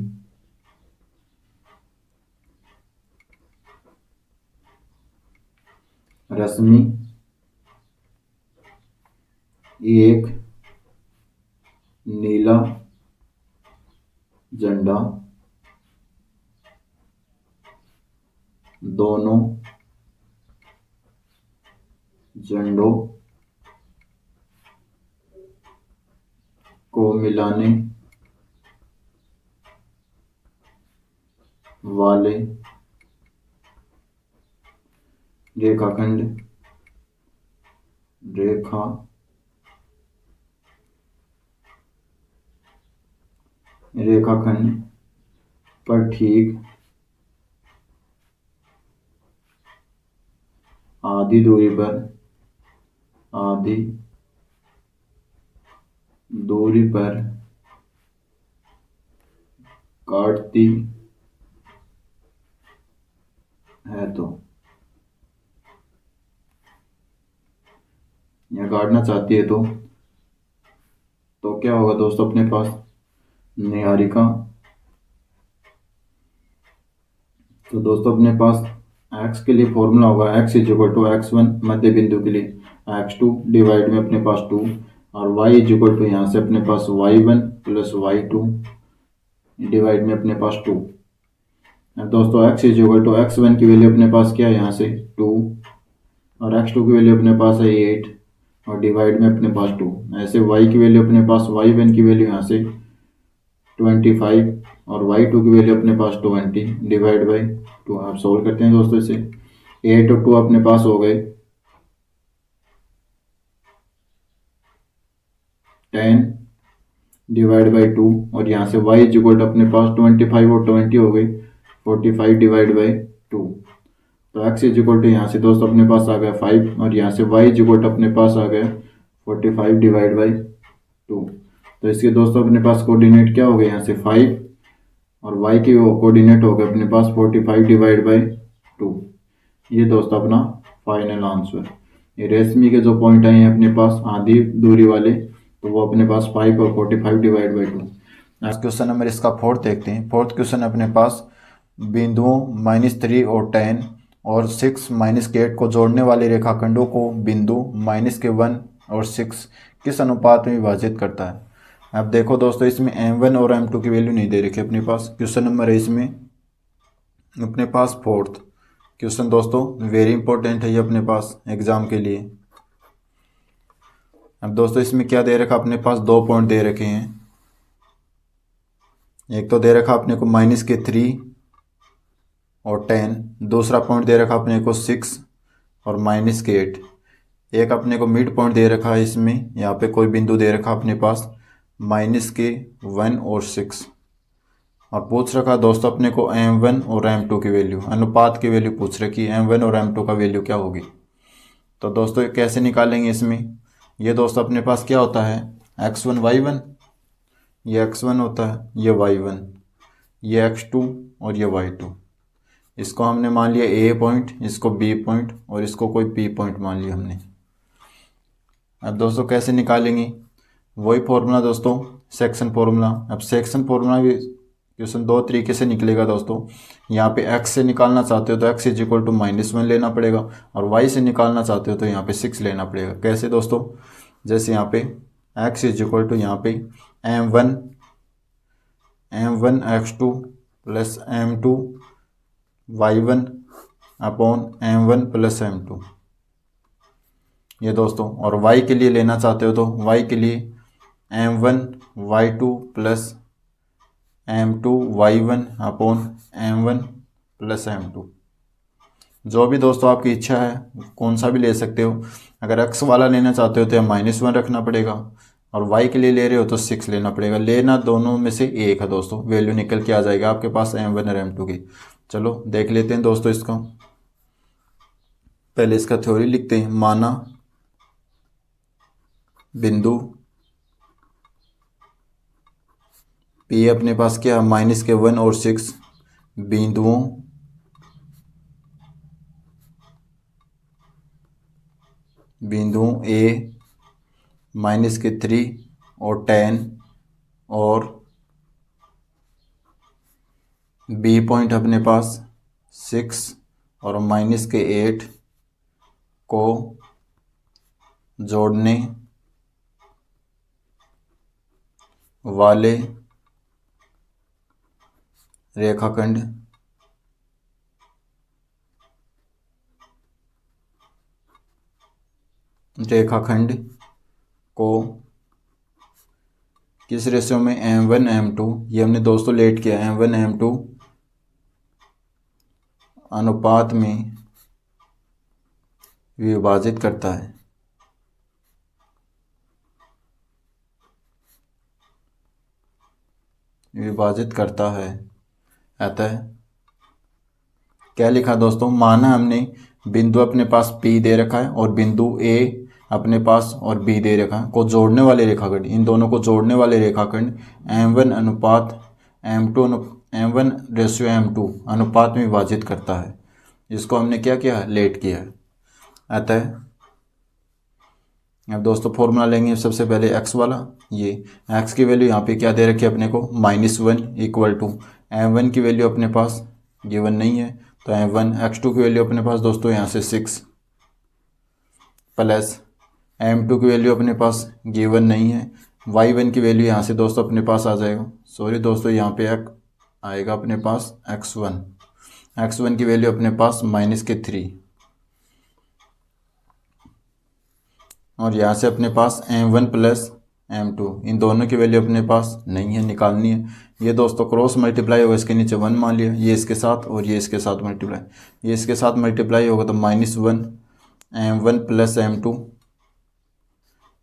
Speaker 1: रश्मि एक नीला झंडा दोनों झंडों को मिलाने वाले रेखाखंड पर ठीक आधी दूरी पर काटती है तो, या काटना चाहती है तो क्या होगा दोस्तों अपने पास, निहारिका। तो दोस्तों अपने पास x के लिए फॉर्मूला होगा x इक्वल टू x1 मध्य बिंदु के लिए x2 डिवाइड में अपने पास 2 और y इक्वल टू यहाँ से अपने पास y1 प्लस y2 डिवाइड में अपने पास 2। दोस्तों x इक्वल टू x1 की वैल्यू अपने पास क्या है, यहाँ से 2 और x2 की वैल्यू अपने पास है 8 और डिवाइड में अपने पास 2। ऐसे y की वैल्यू अपने पास y1 की वैल्यू यहाँ से 25 और y2 की वैल्यू अपने पास 20 डिवाइड बाई 2। आप सोल्व करते हैं दोस्तों इसे। 8 और 2 अपने पास हो गए 10 डिवाइड बाई 2 और यहाँ से y इक्वल टू अपने पास 25 और 20 हो गई 45 डिवाइड बाई 2। तो x इक्वल टू यहाँ से दोस्तों अपने पास आ गया 5 और यहाँ से y इक्वल टू अपने पास आ गया 45 डिवाइड बाई 2। तो इसके दोस्तों अपने पास कोऑर्डिनेट क्या हो गए, यहाँ से 5 और y के कोऑर्डिनेट हो गए अपने पास 45 डिवाइड बाई 2। ये दोस्तों अपना फाइनल आंसर। ये रेशमी के जो पॉइंट आए हैं अपने पास आधी दूरी वाले, तो वो अपने पास 5 और 45 डिवाइड बाई 2। क्वेश्चन नंबर इसका फोर्थ देखते हैं। फोर्थ क्वेश्चन अपने पास बिंदुओं -3 और 10 और 6 के 8 को जोड़ने वाले रेखाखंडों को बिंदु -1 और 6 किस अनुपात में विभाजित करता है। अब देखो दोस्तों, इसमें m1 और m2 की वैल्यू नहीं दे रखी अपने पास। क्वेश्चन नंबर है इसमें अपने पास फोर्थ क्वेश्चन दोस्तों, वेरी इंपॉर्टेंट है ये अपने पास एग्जाम के लिए। अब दोस्तों इसमें क्या दे रखा अपने पास, 2 पॉइंट दे रखे हैं। एक तो दे रखा अपने को -3 और 10, दूसरा पॉइंट दे रखा अपने को 6 और -8। एक अपने को मिड पॉइंट दे रखा है इसमें, यहाँ पे कोई बिंदु दे रखा अपने पास -1 और 6, और पूछ रखा दोस्तों अपने को m1 और m2 की वैल्यू, अनुपात की वैल्यू पूछ रखी है, m1 और m2 का वैल्यू क्या होगी। तो दोस्तों ये कैसे निकालेंगे इसमें, ये दोस्तों अपने पास क्या होता है, x1 y1, ये x1 होता है, ये y1, ये x2 और ये y2। इसको हमने मान लिया a पॉइंट, इसको b पॉइंट और इसको कोई p पॉइंट मान लिया हमने। अब दोस्तों कैसे निकालेंगे, वही फॉर्मूला दोस्तों, सेक्शन फॉर्मूला। अब सेक्शन फॉर्मूला भी क्वेश्चन 2 तरीके से निकलेगा दोस्तों। यहाँ पे x से निकालना चाहते हो तो x = -1 लेना पड़ेगा, और y से निकालना चाहते हो तो यहाँ पे 6 लेना पड़ेगा। कैसे दोस्तों, जैसे यहाँ पे x = यहाँ पे m1 x2 plus m2 y1 upon m1 plus m2, ये दोस्तों। और y के लिए लेना चाहते हो तो y के लिए m1 y2 plus m2 y1 upon m1 plus m2। जो भी दोस्तों आपकी इच्छा है कौन सा भी ले सकते हो। अगर x वाला लेना चाहते हो तो -1 रखना पड़ेगा, और y के लिए ले रहे हो तो 6 लेना पड़ेगा। लेना दोनों में से एक है दोस्तों, वैल्यू निकल के आ जाएगा आपके पास m1 और m2 की। चलो देख लेते हैं दोस्तों इसका। पहले इसका थ्योरी लिखते हैं। माना बिंदु P अपने पास क्या, -1 और 6 बिंदुओं A -3 और 10 और B पॉइंट अपने पास 6 और -8 को जोड़ने वाले रेखाखंड को किस रेशियो में, m1 m2, ये हमने दोस्तों लेट किया, m1 m2 अनुपात में विभाजित करता है। अतः क्या लिखा दोस्तों, माना हमने बिंदु अपने पास P दे रखा है और बिंदु A अपने पास और B दे रखा है, को जोड़ने वाले रेखाखंड, इन दोनों को जोड़ने वाले रेखाखंड m1 अनुपात m1:m2 अनुपात में विभाजित करता है। इसको हमने क्या किया, लेट किया है। अतः अब दोस्तों फॉर्मूला लेंगे सबसे पहले x वाला। ये x की वैल्यू यहाँ पे क्या दे रखी है अपने को, -1 = m1 की वैल्यू अपने पास गिवन नहीं है तो m1, x2 की वैल्यू अपने पास दोस्तों यहाँ से 6 प्लस m2 की वैल्यू अपने पास गिवन नहीं है, y1 की वैल्यू यहाँ से दोस्तों अपने पास आ जाएगा, सॉरी दोस्तों यहाँ पे आएगा अपने पास x1 की वैल्यू अपने पास -3, और यहाँ से अपने पास m1 प्लस m2, इन दोनों की वैल्यू अपने पास नहीं है, निकालनी है। ये दोस्तों क्रॉस मल्टीप्लाई होगा, इसके नीचे 1 मान लिया, ये इसके साथ और ये इसके साथ मल्टीप्लाई, ये इसके साथ मल्टीप्लाई होगा तो -1 m1 प्लस m2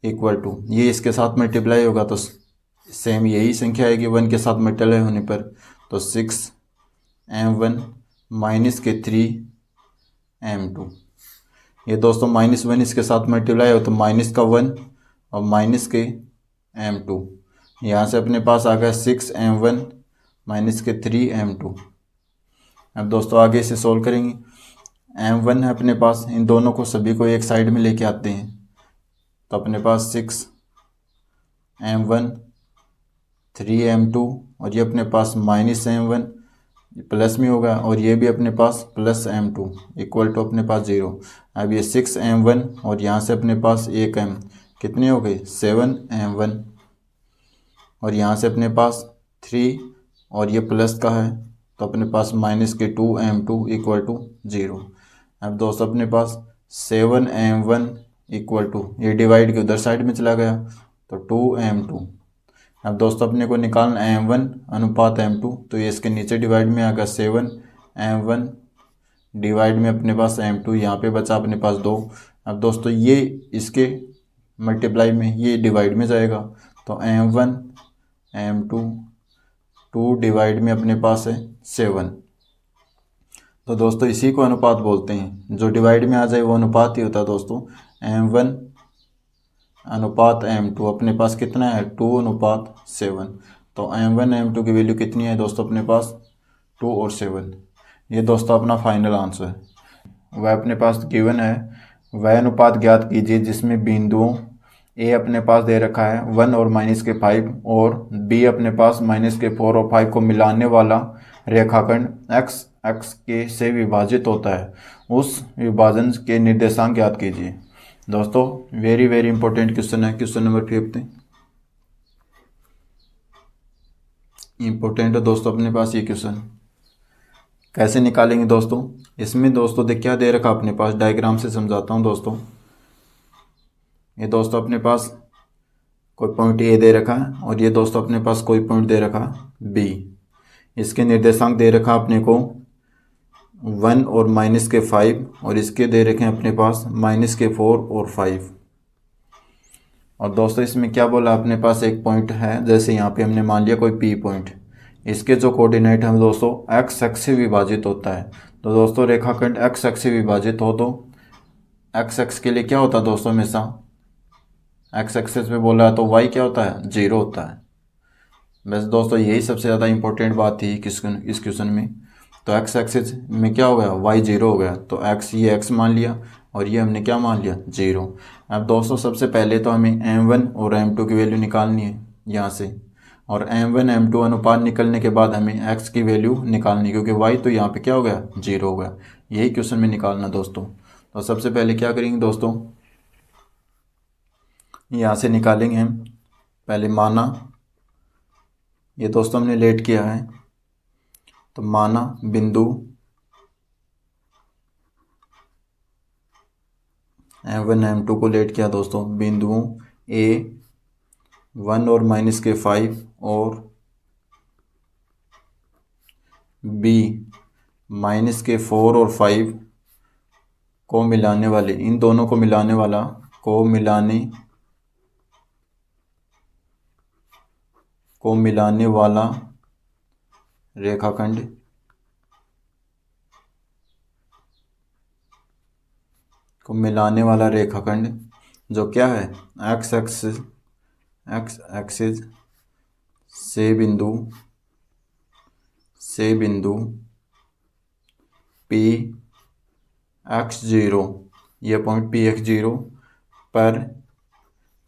Speaker 1: = ये इसके साथ मल्टीप्लाई होगा तो सेम यही संख्या आएगी 1 के साथ मल्टीप्लाई होने पर, तो 6 m1 -3 m2। ये दोस्तों -1 इसके साथ मल्टीप्लाई हो तो -1 और -m2, यहाँ से अपने पास आ गया 6 m1 -3 m2। अब दोस्तों आगे इसे सोल्व करेंगे। m1 है अपने पास, इन दोनों को सभी को एक साइड में लेके आते हैं तो अपने पास 6m1 3m2 और ये अपने पास -m1 प्लस में होगा और ये भी अपने पास +m2 इक्वल टू अपने पास 0। अब ये 6m1 और यहाँ से अपने पास 1m कितने हो गए 7m1 और यहाँ से अपने पास 3 और ये प्लस का है तो अपने पास -2m2 इक्वल टू 0। अब दोस्तों अपने पास 7m1 इक्वल टू ये डिवाइड के उधर साइड में चला गया तो 2m2। अब दोस्तों अपने को निकालना m1 अनुपात m2 तो ये इसके नीचे डिवाइड में आ गया 7m1 डिवाइड में अपने पास m2 यहाँ पे बचा अपने पास 2। अब दोस्तों ये इसके मल्टीप्लाई में ये डिवाइड में जाएगा तो m1 m2 2 डिवाइड में अपने पास है 7। तो दोस्तों इसी को अनुपात बोलते हैं, जो डिवाइड में आ जाए वो अनुपात ही होता है दोस्तों। m1 अनुपात m2 अपने पास कितना है 2:7। तो m1 m2 की वैल्यू कितनी है दोस्तों अपने पास 2 और 7। ये दोस्तों अपना फाइनल आंसर है। वह अपने पास गिवन है वह अनुपात ज्ञात कीजिए जिसमें बिंदुओं ए अपने पास दे रखा है 1 और -5 और बी अपने पास -4 और 5 को मिलाने वाला रेखाखंड x के से विभाजित होता है, उस विभाजन के निर्देशांक ज्ञात कीजिए। दोस्तों वेरी वेरी इंपॉर्टेंट क्वेश्चन है, क्वेश्चन नंबर 5 इंपॉर्टेंट है दोस्तों अपने पास ये क्वेश्चन। कैसे निकालेंगे दोस्तों, इसमें दोस्तों क्या दे रखा अपने पास, डायग्राम से समझाता हूँ दोस्तों। ये दोस्तों अपने पास कोई पॉइंट ए दे रखा है और ये दोस्तों अपने पास कोई पॉइंट दे रखा बी। इसके निर्देशांक दे रखा अपने को 1 और -5 और इसके दे रखे हैं अपने पास -4 और 5। और दोस्तों इसमें क्या बोला अपने पास एक पॉइंट है, जैसे यहाँ पे हमने मान लिया कोई पी पॉइंट, इसके जो कोऑर्डिनेट हम दोस्तों x अक्ष से विभाजित होता है। तो दोस्तों रेखाखंड x अक्ष से विभाजित हो तो x अक्ष के लिए क्या होता है दोस्तों, हमेशा x एक्सिस पे बोला है तो y क्या होता है 0 होता है। बस दोस्तों यही सबसे ज़्यादा इंपॉर्टेंट बात थी इस क्वेश्चन में। तो x एक्सिस में क्या हो गया y 0 हो गया तो x ये x मान लिया और ये हमने क्या मान लिया 0। अब दोस्तों सबसे पहले तो हमें m1 और m2 की वैल्यू निकालनी है यहाँ से, और m1 m2 अनुपात निकलने के बाद हमें x की वैल्यू निकालनी क्योंकि y तो यहाँ पे क्या हो गया 0 हो गया। यही क्वेश्चन में निकालना दोस्तों। तो सबसे पहले क्या करेंगे दोस्तों, यहाँ से निकालेंगे हम पहले माना, ये दोस्तों हमने लेट किया है तो माना बिंदु m1 m2 को लेट किया दोस्तों, बिंदुओं a 1 और -5 और b -4 और 5 को मिलाने वाले, इन दोनों को मिलाने वाला रेखाखंड जो क्या है x एक्सिस से बिंदु Px0, ये पॉइंट Px0 पर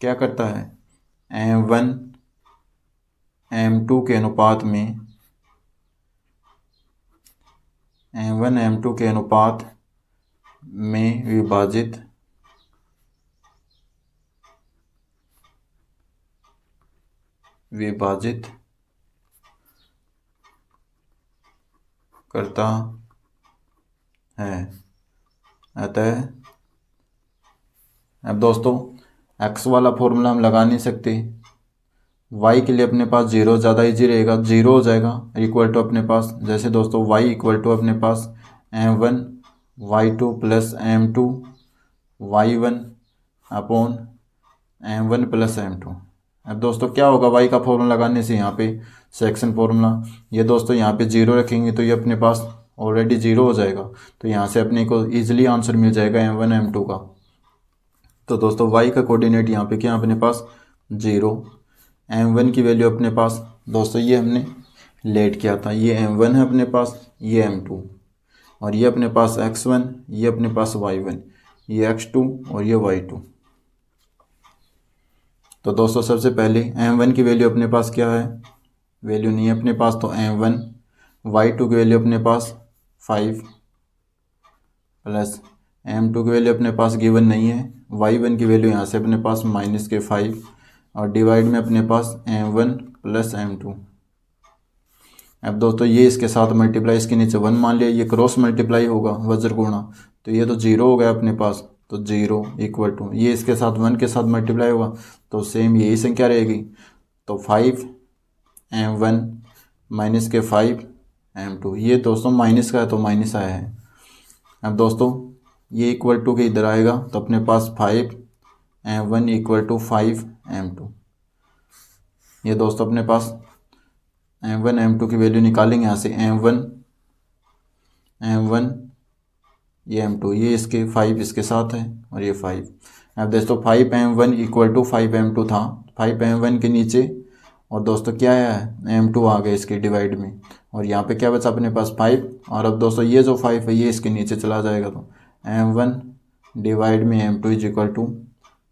Speaker 1: क्या करता है m1 m2 के अनुपात में विभाजित करता है। अतः अब दोस्तों x वाला फॉर्मूला हम लगा नहीं सकते, y के लिए अपने पास 0 ज़्यादा इजी रहेगा, 0 हो जाएगा इक्वल टू अपने पास, जैसे दोस्तों y इक्वल टू अपने पास m1 y2 plus m2 y1 upon m1 plus m2। अब दोस्तों क्या होगा y का फॉर्मूला लगाने से, यहाँ पे सेक्शन फॉर्मूला, ये दोस्तों यहाँ पे 0 रखेंगे तो ये अपने पास ऑलरेडी 0 हो जाएगा, तो यहाँ से अपने को ईजिली आंसर मिल जाएगा m1 m2 का। तो दोस्तों y का कोऑर्डिनेट यहाँ पे क्या अपने पास 0, m1 की वैल्यू अपने पास दोस्तों ये हमने लेट किया था, ये m1 है अपने पास, ये m2, और ये अपने पास x1, ये अपने पास y1, ये x2 और ये y2। तो दोस्तों सबसे पहले m1 की वैल्यू अपने पास क्या है, वैल्यू नहीं है अपने पास, तो m1, y2 की वैल्यू अपने पास 5 प्लस m2 की वैल्यू अपने पास गिवन नहीं है, y1 की वैल्यू यहाँ से अपने पास -5 और डिवाइड में अपने पास m1 प्लस m2। अब दोस्तों ये इसके साथ मल्टीप्लाई, इसके नीचे 1 मान लिया, ये क्रॉस मल्टीप्लाई होगा वज्र गुणा, तो ये तो 0 हो गया अपने पास, तो 0 इक्वल टू ये इसके साथ 1 के साथ मल्टीप्लाई होगा तो सेम यही संख्या रहेगी, तो 5m1 -5 m2। ये दोस्तों माइनस का है तो माइनस आया है। अब दोस्तों ये इक्वल टू के इधर आएगा तो अपने पास 5m1 इक्वल टू 5m2। ये दोस्तों अपने पास m1 m2 की वैल्यू निकालेंगे यहाँ से, m1 ये m2, ये इसके 5 इसके साथ है और ये 5। अब दोस्तों 5m1 इक्वल टू 5m2 था, 5m1 के नीचे और दोस्तों क्या है m2 आ गया इसके डिवाइड में, और यहाँ पे क्या बचा अपने पास 5, और अब दोस्तों ये जो 5 है ये इसके नीचे चला जाएगा, तो m1 डिवाइड में m2 is equal to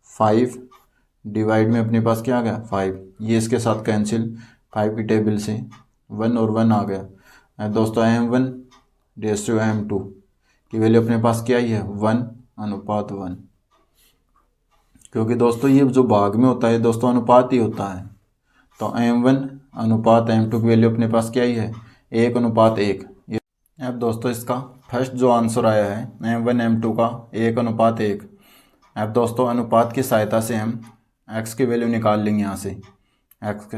Speaker 1: 5 divide में अपने पास क्या आ गया 5, ये इसके साथ कैंसिल, 5 की टेबल से 1 और 1 आ गया। अब दोस्तों m1 रेशियो m2 की वैल्यू अपने पास क्या ही है 1:1, क्योंकि दोस्तों ये जो भाग में होता है दोस्तों अनुपात ही होता है, तो m1 अनुपात m2 की वैल्यू अपने पास क्या ही है 1:1। अब दोस्तों इसका फर्स्ट जो आंसर आया है m1 m2 का 1:1। अब दोस्तों अनुपात की सहायता से हम x की वैल्यू निकाल लेंगे, यहाँ से x का,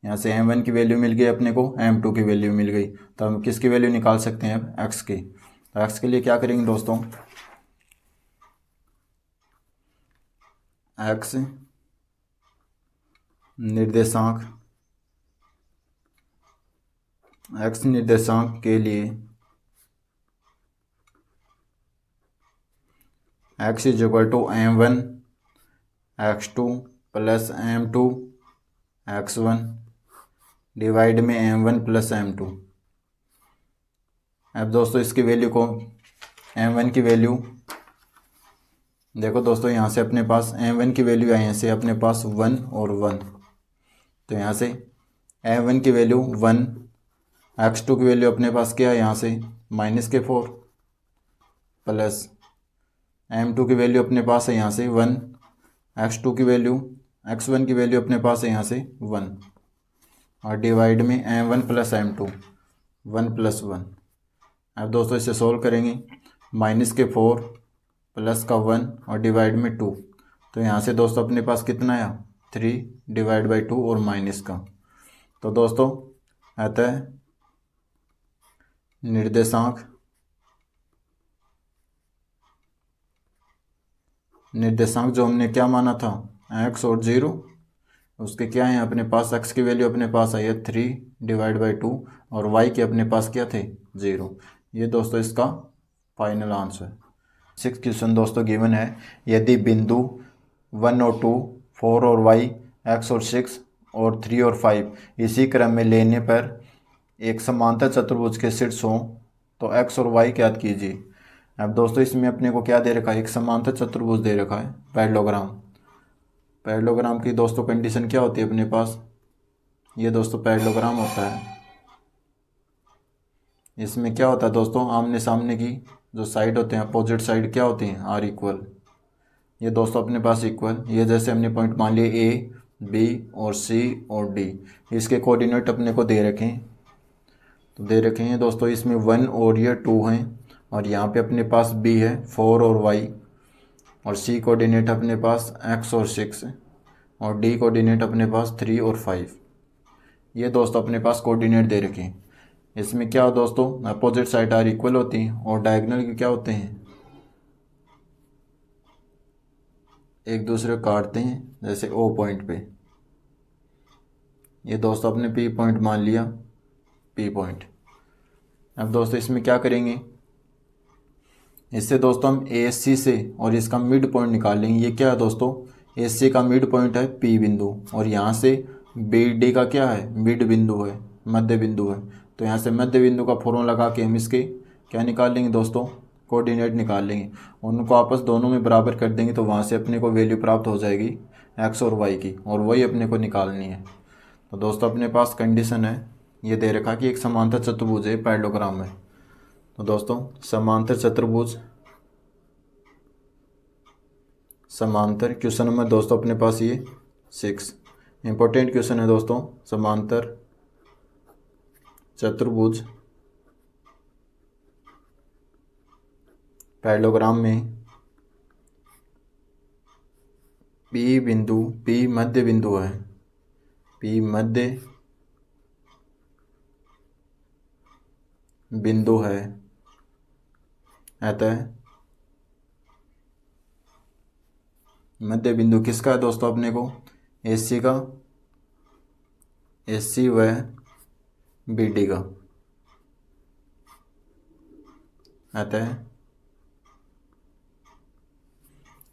Speaker 1: यहाँ से m1 की वैल्यू मिल गई अपने को, m2 की वैल्यू मिल गई, तो हम किसकी वैल्यू निकाल सकते हैं अब x की। तो x के लिए क्या करेंगे दोस्तों, x निर्देशांक, x निर्देशांक के लिए x is equal to m1 x2 plus m2 x1 divide में m1 प्लस m2। अब दोस्तों इसकी वैल्यू को, m1 की वैल्यू देखो दोस्तों, यहाँ से अपने पास m1 की वैल्यू आई, यहाँ से अपने पास 1 और 1, तो यहाँ से m1 की वैल्यू 1, x2 की वैल्यू अपने पास क्या है यहाँ से -4 प्लस m2 की वैल्यू अपने पास है यहाँ से 1, x2 की वैल्यू, x1 की वैल्यू अपने पास है यहाँ से 1 और डिवाइड में m1 प्लस m2 1 प्लस 1। अब दोस्तों इसे सोल्व करेंगे, -4 प्लस का 1 और डिवाइड में 2, तो यहाँ से दोस्तों अपने पास कितना आया 3 डिवाइड बाई 2 और माइनस का, तो दोस्तों अतः निर्देशांक जो हमने क्या माना था x और 0, उसके क्या है अपने पास, x की वैल्यू अपने पास आई है 3 डिवाइड बाई 2 और y के अपने पास क्या थे 0। ये दोस्तों इसका फाइनल आंसर है। 6 क्वेश्चन दोस्तों गिवन है, यदि बिंदु 1 और 2, 4 और y, x और 6 और 3 और 5 इसी क्रम में लेने पर एक समांतर चतुर्भुज के शीर्ष हों तो x और y ज्ञात कीजिए। अब दोस्तों इसमें अपने को क्या दे रखा है, एक समांतर चतुर्भुज दे रखा है, पैरेललोग्राम। पैरेललोग्राम की दोस्तों कंडीशन क्या होती है अपने पास, ये दोस्तों पैरेललोग्राम होता है, इसमें क्या होता है दोस्तों आमने सामने की जो साइड होते हैं अपोजिट साइड क्या होती हैं आर इक्वल। ये दोस्तों अपने पास इक्वल, ये जैसे हमने पॉइंट मान लिए ए बी और सी और डी, इसके कोऑर्डिनेट अपने को दे रखे हैं, तो दे रखे हैं दोस्तों इसमें 1 और ये 2 हैं, और यहाँ पे अपने पास बी है 4 और y, और सी कोऑर्डिनेट अपने पास x और 6 और डी कोऑर्डिनेट अपने पास 3 और 5। ये दोस्तों अपने पास कोऑर्डिनेट दे रखे हैं। इसमें क्या हो दोस्तों, अपोजिट साइड आर इक्वल होती हैं और डायगोनल के क्या होते हैं, एक दूसरे को काटते हैं, जैसे ओ पॉइंट पे। ये दोस्तों अपने पी पॉइंट मान लिया, पी पॉइंट। अब दोस्तों इसमें क्या करेंगे, इससे दोस्तों हम ए सी से और इसका मिड पॉइंट निकाल लेंगे। ये क्या है दोस्तों, ए सी का मिड पॉइंट है पी बिंदु, और यहाँ से बी डी का क्या है मिड बिंदु है, मध्य बिंदु है, तो यहाँ से मध्य बिंदु का फॉर्मूला लगा के हम इसके क्या निकाल लेंगे दोस्तों, कोऑर्डिनेट निकाल लेंगे, उनको आपस दोनों में बराबर कर देंगे तो वहाँ से अपने को वैल्यू प्राप्त हो जाएगी एक्स और वाई की, और वही अपने को निकालनी है। तो दोस्तों अपने पास कंडीशन है, ये दे रखा कि एक समांतर चतुर्भुज है पैरेललोग्राम में। तो दोस्तों समांतर चतुर्भुज, समांतर क्वेश्चन नंबर दोस्तों अपने पास ये 6 इंपॉर्टेंट क्वेश्चन है दोस्तों। समांतर चतुर्भुज पैरेललोग्राम में पी बिंदु, पी मध्य बिंदु है, पी मध्य बिंदु है, अतः मध्य बिंदु किसका है दोस्तों अपने को, AC का, AC व BD का। अतः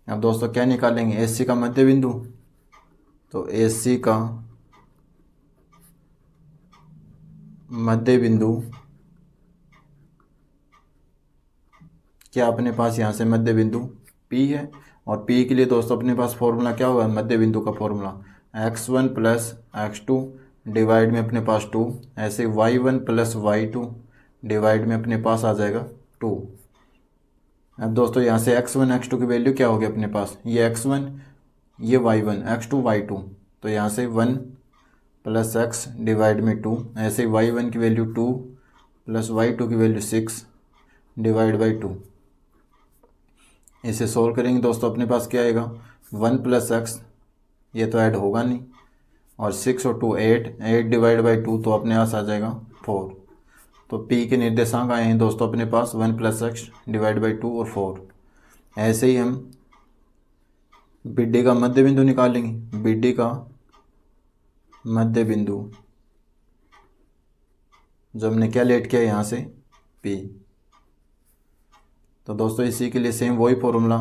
Speaker 1: अब दोस्तों क्या निकालेंगे, AC का मध्य बिंदु, तो AC का मध्य बिंदु क्या अपने पास यहाँ से मध्य बिंदु P है, और P के लिए दोस्तों अपने पास फॉर्मूला क्या होगा, मध्य बिंदु का formula x1 plus x2 divide में अपने पास 2, ऐसे y1 प्लस y2 डिवाइड में अपने पास आ जाएगा 2। अब दोस्तों यहाँ से x1 x2 की वैल्यू क्या होगी अपने पास, ये x1 ये y1 x2 y2, तो यहाँ से 1 प्लस x डिवाइड में 2, ऐसे y1 की वैल्यू 2 प्लस y2 की वैल्यू 6 डिवाइड बाई 2। इसे सोल्व करेंगे दोस्तों अपने पास क्या आएगा, 1 प्लस एक्स, ये तो ऐड होगा नहीं, और 6 और 2 8 डिवाइड बाई 2, तो अपने पास आ जाएगा 4। तो P के निर्देशांक आए हैं दोस्तों अपने पास 1 प्लस एक्स डिवाइड बाई 2 और 4। ऐसे ही हम BD का मध्य बिंदु निकालेंगे, BD का मध्य बिंदु जो हमने क्या लेट किया यहाँ से P। तो दोस्तों इसी के लिए सेम वही formula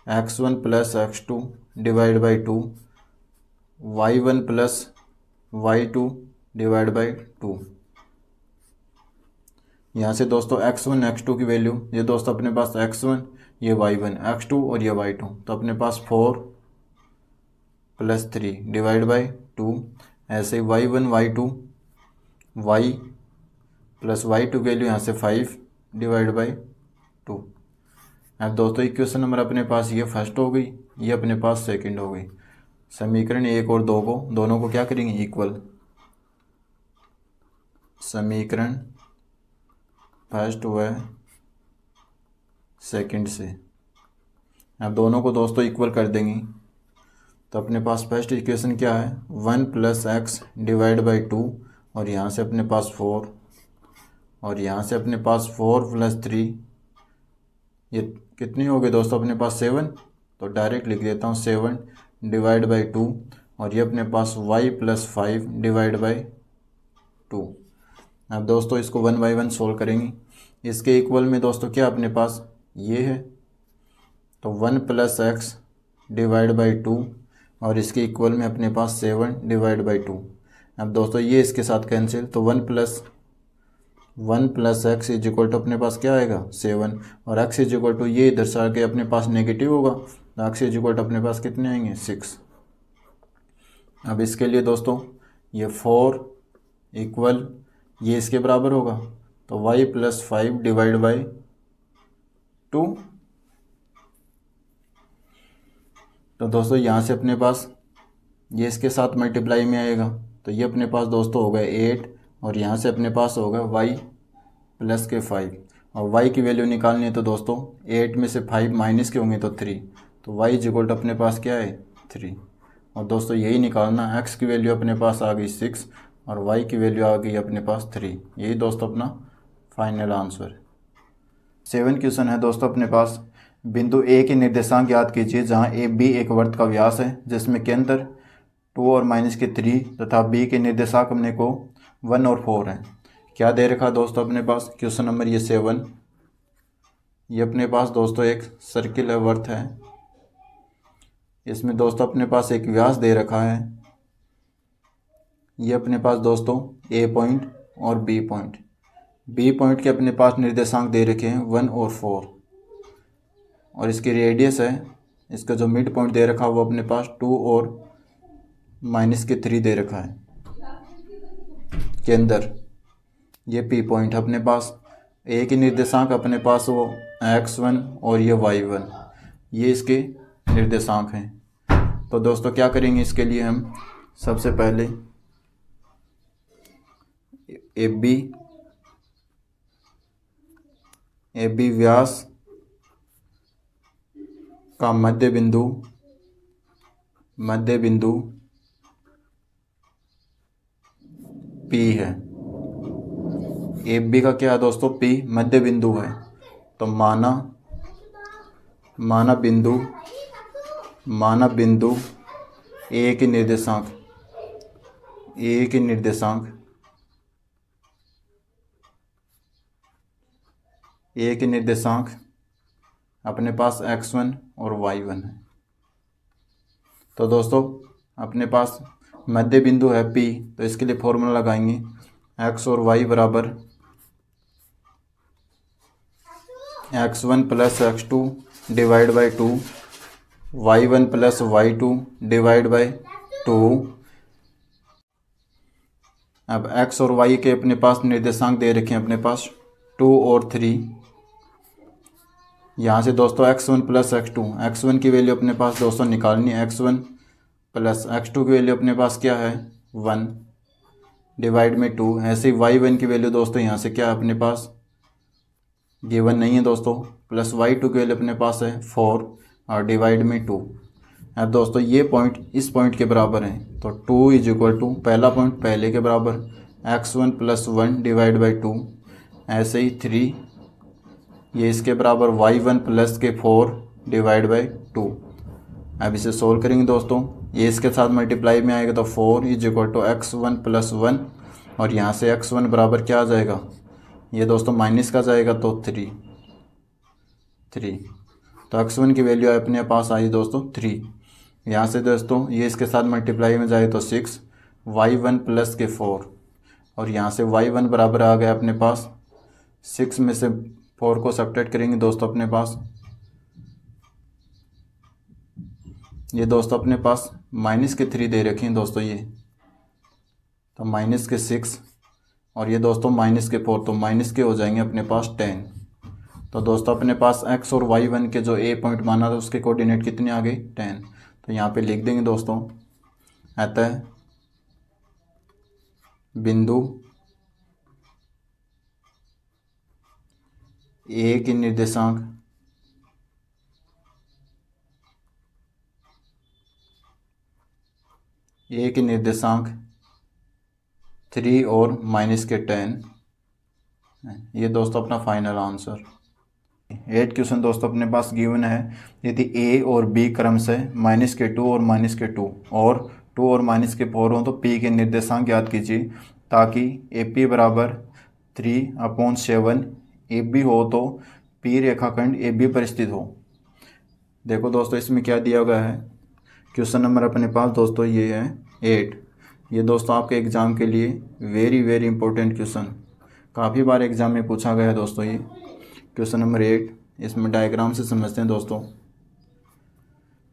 Speaker 1: x1 plus x2 divide by 2, y1 plus y2 divide by 2। यहाँ से दोस्तों x1 x2 की वैल्यू, ये दोस्तों अपने पास x1 ये y1 x2 और ये y2, तो अपने पास 4 प्लस 3 डिवाइड बाई 2, ऐसे y1 y2 y plus y2 की वैल्यू यहाँ से 5 डिवाइड बाई 2। अब दोस्तों इक्वेशन नंबर अपने पास ये फर्स्ट हो गई, ये अपने पास सेकंड हो गई। समीकरण 1 और 2 को दोनों को क्या करेंगे, इक्वल। समीकरण फर्स्ट व सेकंड से अब दोनों को दोस्तों इक्वल कर देंगे, तो अपने पास फर्स्ट इक्वेशन क्या है, 1 प्लस एक्स डिवाइड बाई 2, और यहाँ से अपने पास 4, और यहाँ से अपने पास 4 प्लस 3, ये कितनी हो गई दोस्तों अपने पास 7, तो डायरेक्ट लिख देता हूँ 7 डिवाइड बाई 2, और ये अपने पास y प्लस 5 डिवाइड बाई 2। अब दोस्तों इसको 1 बाई 1 सोल्व करेंगे। इसके इक्वल में दोस्तों क्या अपने पास ये है, तो 1 प्लस एक्स डिवाइड बाई 2, और इसके इक्वल में अपने पास 7 डिवाइड बाई 2। अब दोस्तों ये इसके साथ कैंसिल, तो 1 plus x is equal to अपने पास क्या आएगा 7, और एक्स इज इक्वल टू ये दर्शा के अपने पास नेगेटिव होगा, तो एक्स इज इक्वल टू अपने पास कितने आएंगे 6। अब इसके लिए दोस्तों ये 4 इक्वल ये इसके बराबर होगा, तो y प्लस 5 डिवाइड बाई 2। तो दोस्तों यहाँ से अपने पास ये इसके साथ मल्टीप्लाई में आएगा, तो ये अपने पास दोस्तों होगा 8, और यहाँ से अपने पास होगा y प्लस के 5, और y की वैल्यू निकालनी है, तो दोस्तों 8 में से 5 माइनस के होंगे तो 3, तो y इज इक्वल टू अपने पास क्या है 3। और दोस्तों यही निकालना, x की वैल्यू अपने पास आ गई 6, और y की वैल्यू आ गई अपने पास 3। यही दोस्तों अपना फाइनल आंसर। 7 क्वेश्चन है दोस्तों अपने पास, बिंदु A के निर्देशांक याद कीजिए, जहाँ AB एक वर्त का व्यास है जिसमें केंद्र 2 और माइनस के 3 तथा B के निर्देशांक अपने को 1 और 4 हैं। क्या दे रखा दोस्तों अपने पास, क्वेश्चन नंबर ये 7, ये अपने पास दोस्तों एक सर्किल है, वर्त है, इसमें दोस्तों अपने पास एक व्यास दे रखा है, ये अपने पास दोस्तों A पॉइंट और B पॉइंट, बी पॉइंट के अपने पास निर्देशांक दे रखे हैं 1 और 4, और इसकी रेडियस है, इसका जो मिड पॉइंट दे रखा है वो अपने पास 2 और -3 दे रखा है के अंदर। ये पी पॉइंट अपने पास ए के निर्देशांक अपने पास वो x1 और ये y1, ये इसके निर्देशांक हैं। तो दोस्तों क्या करेंगे इसके लिए, हम सबसे पहले ए बी व्यास का मध्य बिंदु P है। ए बी का क्या है दोस्तों, P मध्य बिंदु है। तो माना बिंदु ए के निर्देशांक अपने पास x1 और y1 है। तो दोस्तों अपने पास मध्य बिंदु है P, तो इसके लिए फॉर्मूला लगाएंगे x और y बराबर x1 plus x2 divide by 2, y1 plus y2 divide by 2। अब x और y के अपने पास निर्देशांक दे रखे हैं अपने पास 2 और 3। यहाँ से दोस्तों x1 प्लस x1 की वैल्यू अपने पास दोस्तों निकालनी है। x1 प्लस x2 की वैल्यू अपने पास क्या है 1 डिवाइड में 2। ऐसे ही y1 की वैल्यू दोस्तों यहाँ से क्या है अपने पास गिवन नहीं है दोस्तों, प्लस y2 की वैल्यू अपने पास है 4 और डिवाइड में 2। अब दोस्तों ये पॉइंट इस पॉइंट के बराबर है, तो 2 इज इक्वल टू पहला पॉइंट पहले के बराबर x1 प्लस 1 डिवाइड बाई 2। ऐसे ही 3 ये इसके बराबर y1 प्लस के 4 डिवाइड बाई 2। अब इसे सोल्व करेंगे दोस्तों, ये इसके साथ मल्टीप्लाई में आएगा तो 4 is equal to x1 plus 1, और यहाँ से x1 बराबर क्या आ जाएगा, ये दोस्तों माइनस का जाएगा तो 3। तो x1 की वैल्यू अपने पास आई दोस्तों 3। यहाँ से दोस्तों ये इसके साथ मल्टीप्लाई में जाए तो 6 y1 प्लस के 4, और यहाँ से y1 बराबर आ गया अपने पास 6 में से 4 को सब्ट्रैक्ट करेंगे दोस्तों अपने पास, ये दोस्तों अपने पास माइनस के 3 दे रखे हैं दोस्तों ये, तो माइनस के 6 और ये दोस्तों माइनस के 4, तो माइनस के हो जाएंगे अपने पास 10। तो दोस्तों अपने पास x और y1 के जो ए पॉइंट माना था उसके कोऑर्डिनेट कितने आ गए 10। तो यहाँ पे लिख देंगे दोस्तों, अतः बिंदु ए के निर्देशांक 3 और माइनस के 10, ये दोस्तों अपना फाइनल आंसर। 8 क्वेश्चन दोस्तों अपने पास गिवन है, यदि a और b क्रम से -2 और -2 और 2 और -4 हो तो p के निर्देशांक ज्ञात कीजिए, ताकि AP बराबर 3/7 AB हो तो p रेखाखंड AB पर स्थित हो। देखो दोस्तों इसमें क्या दिया गया है, क्वेश्चन नंबर अपने पास दोस्तों ये है 8। ये दोस्तों आपके एग्ज़ाम के लिए वेरी इंपॉर्टेंट क्वेश्चन, काफ़ी बार एग्ज़ाम में पूछा गया है दोस्तों ये क्वेश्चन नंबर 8। इसमें डायग्राम से समझते हैं दोस्तों।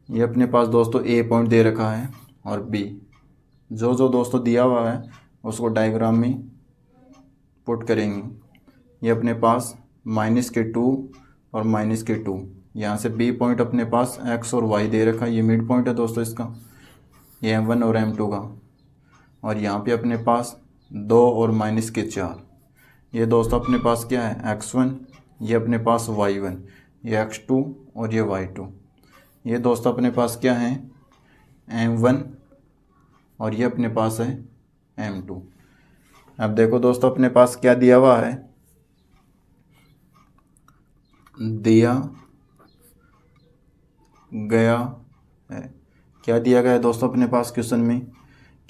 Speaker 1: ये अपने पास दोस्तों ए पॉइंट दे रखा है और बी, जो दोस्तों दिया हुआ है उसको डायग्राम में पुट करेंगे। ये अपने पास -2 और -2, यहाँ से बी पॉइंट अपने पास x और y दे रखा है, ये मिड पॉइंट है दोस्तों इसका, ये M1 और M2 का, और यहाँ पे अपने पास 2 और -4। ये दोस्तों अपने पास क्या है x1, ये अपने पास y1, ये x2 और ये y2। ये दोस्तों अपने पास क्या है M1 और ये अपने पास है M2। अब देखो दोस्तों अपने पास क्या दिया हुआ है, दिया गया है, क्या दिया गया है दोस्तों अपने पास क्वेश्चन में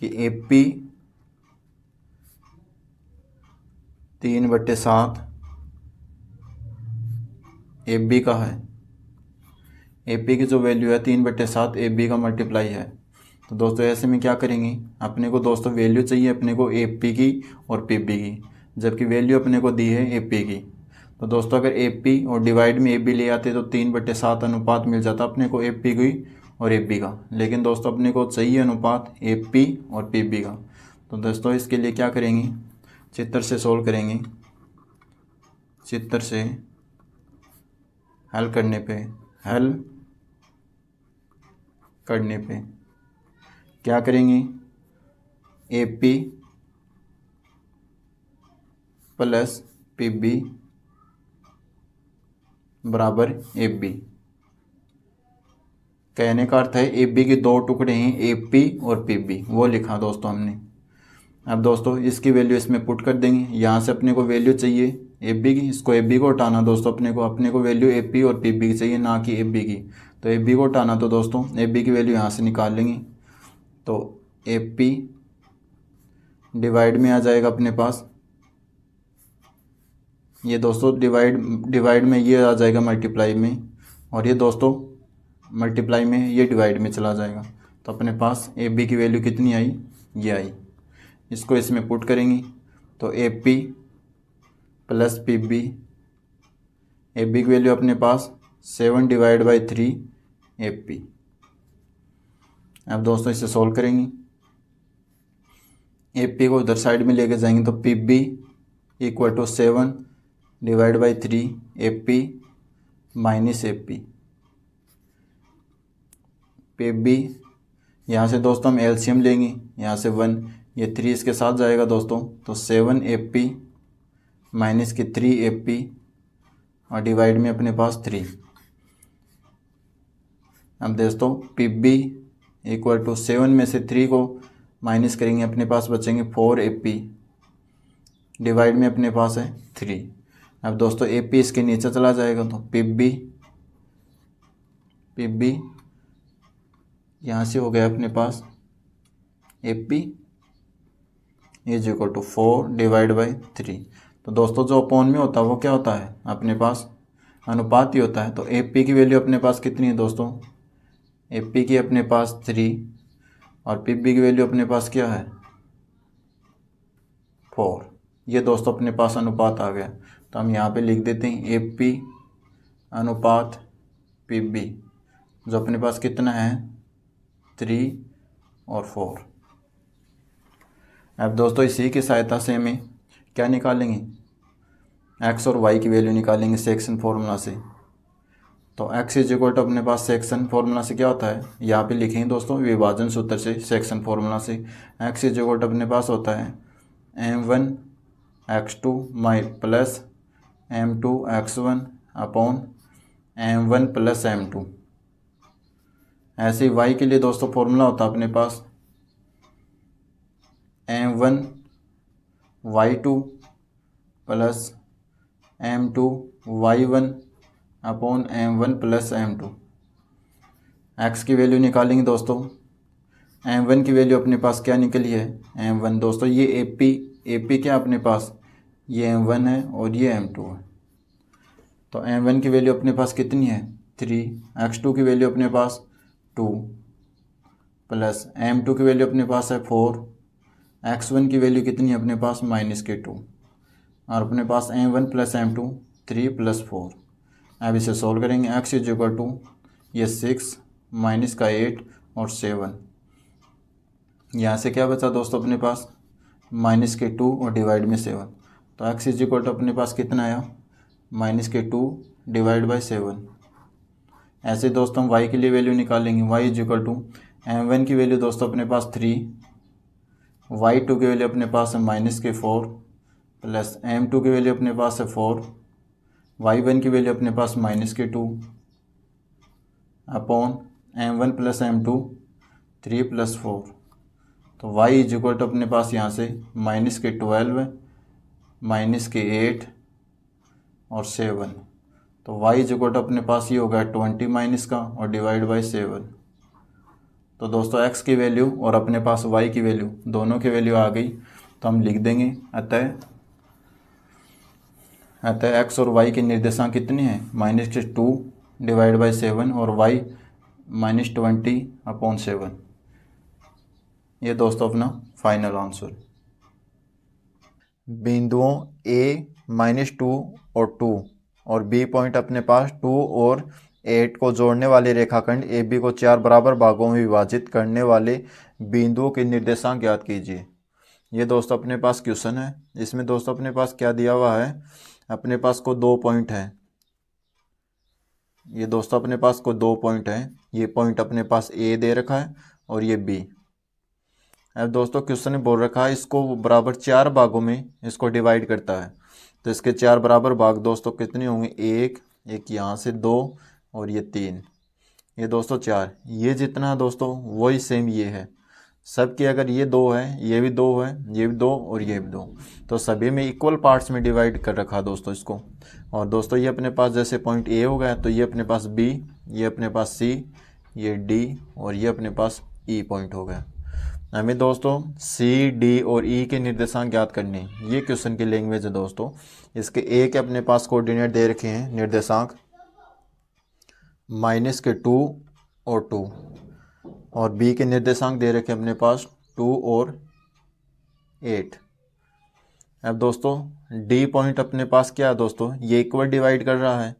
Speaker 1: कि AP 3/7 AB का है। AP की जो वैल्यू है 3/7 AB का मल्टीप्लाई है। तो दोस्तों ऐसे में क्या करेंगे, अपने को दोस्तों वैल्यू चाहिए अपने को AP की और PB की। जबकि वैल्यू अपने को दी है ए पी की। तो दोस्तों अगर ए पी और डिवाइड में ए बी ले आते तो 3/7 अनुपात मिल जाता अपने को ए पी की और ए बी का। लेकिन दोस्तों अपने को चाहिए अनुपात ए पी और पी बी का। तो दोस्तों इसके लिए क्या करेंगे, चित्र से सोल्व करेंगे। चित्र से हल करने पे क्या करेंगे, A P plus P B बराबर ए बी। कहने का अर्थ है ए बी के दो टुकड़े हैं ए पी और पी बी, वो लिखा दोस्तों हमने। अब दोस्तों इसकी वैल्यू इसमें पुट कर देंगे। यहाँ से अपने को वैल्यू चाहिए ए बी की, इसको ए बी को हटाना दोस्तों, अपने को वैल्यू ए पी और पी बी की चाहिए, ना कि ए बी की। तो ए बी को हटाना तो दोस्तों ए बी की वैल्यू यहाँ से निकाल लेंगे। तो ए पी डिवाइड में आ जाएगा अपने पास, ये दोस्तों डिवाइड में ये आ जाएगा मल्टीप्लाई में, और ये दोस्तों मल्टीप्लाई में ये डिवाइड में चला जाएगा। तो अपने पास ए बी की वैल्यू कितनी आई, ये आई। इसको इसमें पुट करेंगे तो A P plus P B, A B की वैल्यू अपने पास 7/3 ए पी। अब दोस्तों इसे सॉल्व करेंगे, ए पी को उधर साइड में लेके जाएंगे तो P B equal to 7/3 A P minus A P. P B यहाँ से दोस्तों हम एलसीएम लेंगे, यहाँ से 1, ये 3 इसके साथ जाएगा दोस्तों, तो 7 ए पी माइनस की 3 ए पी और डिवाइड में अपने पास 3। अब दोस्तों पी बी इक्वल टू 7 में से 3 को माइनस करेंगे, अपने पास बचेंगे 4 ए पी, डिवाइड में अपने पास है 3। अब दोस्तों ए पी इसके नीचे चला जाएगा तो पी बी यहाँ से हो गया अपने पास A P is equal to 4/3। तो दोस्तों जो अपॉन में होता है वो क्या होता है, अपने पास अनुपात ही होता है। तो ए पी की वैल्यू अपने पास कितनी है दोस्तों, ए पी की अपने पास 3 और पी बी की वैल्यू अपने पास क्या है 4। ये दोस्तों अपने पास अनुपात आ गया। तो हम यहाँ पे लिख देते हैं ए पी अनुपात पी बी, जो अपने पास कितना है 3 और 4। अब दोस्तों इसी की सहायता से हमें क्या निकालेंगे, x और y की वैल्यू निकालेंगे सेक्शन फॉर्मूला से। तो x इज इक्वल टू अपने पास सेक्शन फॉर्मूला से क्या होता है, यहाँ पे लिखेंगे दोस्तों विभाजन सूत्र से, सेक्शन फॉर्मूला से x इज इक्वल टू अपने पास होता है m1 x2 plus m2 x1 upon m1 plus m2। ऐसे ही y के लिए दोस्तों फॉर्मूला होता है अपने पास m1 y2 plus m2 y1 upon m1 plus m2। x की वैल्यू निकालेंगे दोस्तों, m1 की वैल्यू अपने पास क्या निकली है m1 दोस्तों, ये ए पी क्या अपने पास, ये m1 है और ये m2 है। तो m1 की वैल्यू अपने पास कितनी है 3, x2 की वैल्यू अपने पास 2 प्लस m2 की वैल्यू अपने पास है 4, x1 की वैल्यू कितनी है अपने पास -2 और अपने पास m1 प्लस m2 3 प्लस 4। अब इसे सॉल्व करेंगे, x इज इक्वल टू ये 6 माइनस का 8 और 7। यहाँ से क्या बचा दोस्तों अपने पास -2 और डिवाइड में 7। तो x इज इक्वल टू अपने पास कितना आया -2 डिवाइड बाई 7। ऐसे दोस्तों हम y के लिए वैल्यू निकालेंगे, y is equal to m1 की वैल्यू दोस्तों अपने पास 3, y2 की वैल्यू अपने पास है -4 प्लस m2 की वैल्यू अपने पास है 4, y1 की वैल्यू अपने पास -2 upon m1 plus m2 3 plus 4। तो y इज इक्वल टू अपने पास यहाँ से -12 -8 और 7। तो y इज इक्वल टू अपने पास ये होगा 20 माइनस का और डिवाइड बाई 7। तो दोस्तों x की वैल्यू और अपने पास y की वैल्यू दोनों की वैल्यू आ गई। तो हम लिख देंगे अतः x और y के निर्देशांक कितने हैं -2 डिवाइड बाई 7 और y -20 अपॉन 7। ये दोस्तों अपना फाइनल आंसर। बिंदुओं A -2 और 2 और B पॉइंट अपने पास 2 और 8 को जोड़ने वाले रेखाखंड AB को 4 बराबर भागों में विभाजित करने वाले बिंदुओं के निर्देशांक ज्ञात कीजिए। ये दोस्तों अपने पास क्वेश्चन है। इसमें दोस्तों अपने पास क्या दिया हुआ है, अपने पास को 2 पॉइंट है। ये दोस्तों अपने पास को 2 पॉइंट है। ये पॉइंट अपने पास A दे रखा है और ये B। अब दोस्तों क्वेश्चन ने बोल रखा है इसको बराबर 4 भागों में इसको डिवाइड करता है। तो इसके 4 बराबर भाग दोस्तों कितने होंगे, एक यहाँ से 2 और ये 3, ये दोस्तों 4। ये जितना है दोस्तों वही सेम ये है। सबके अगर ये 2 है, ये भी 2 है, ये भी 2 और ये भी 2, तो सभी में इक्वल पार्ट्स में डिवाइड कर रखा दोस्तों इसको। और दोस्तों ये अपने पास जैसे पॉइंट ए हो गया तो ये अपने पास B, ये अपने पास C, ये D और ये अपने पास E पॉइंट हो गया। हमें दोस्तों C, D और E के निर्देशांक ज्ञात करने हैं। ये क्वेश्चन की लैंग्वेज है दोस्तों। इसके A के अपने पास कोऑर्डिनेट दे रखे हैं निर्देशांक -2 और 2 और B के निर्देशांक दे रखे अपने पास 2 और 8। अब दोस्तों D पॉइंट अपने पास क्या है दोस्तों, ये इक्वल डिवाइड कर रहा है।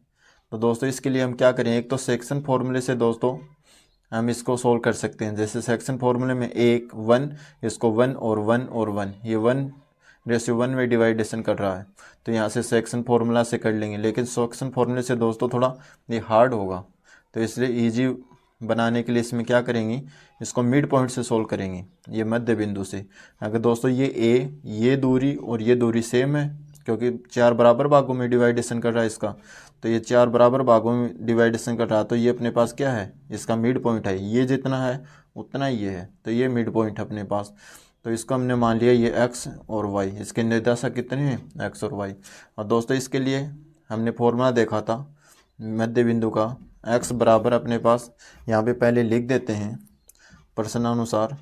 Speaker 1: तो दोस्तों इसके लिए हम क्या करें, एक तो सेक्शन फॉर्मूले से दोस्तों हम इसको सोल्व कर सकते हैं। जैसे सेक्शन फॉर्मूले में 1 इसको 1 और 1 और 1, ये 1:1 में डिवाइडेशन कर रहा है, तो यहाँ से सेक्शन फार्मूला से कर लेंगे। लेकिन सेक्शन फार्मूले से दोस्तों थोड़ा ये हार्ड होगा, तो इसलिए इजी बनाने के लिए इसमें क्या करेंगे, इसको मिड पॉइंट से सोल्व करेंगे, ये मध्य बिंदु से। अगर दोस्तों ये दूरी और ये दूरी सेम है, क्योंकि 4 बराबर भागों में डिवाइडेशन कर रहा है इसका, तो ये 4 बराबर भागों में डिवाइडेशन कर रहा है, तो ये अपने पास क्या है, इसका मिड पॉइंट है। ये जितना है उतना ये है, तो ये मिड पॉइंट है अपने पास। तो इसको हमने मान लिया ये x और y, इसके निर्देशांक कितने हैं, x और y। और दोस्तों इसके लिए हमने फॉर्मूला देखा था मध्य बिंदु का, x बराबर अपने पास यहाँ पे पहले लिख देते हैं प्रश्नानुसार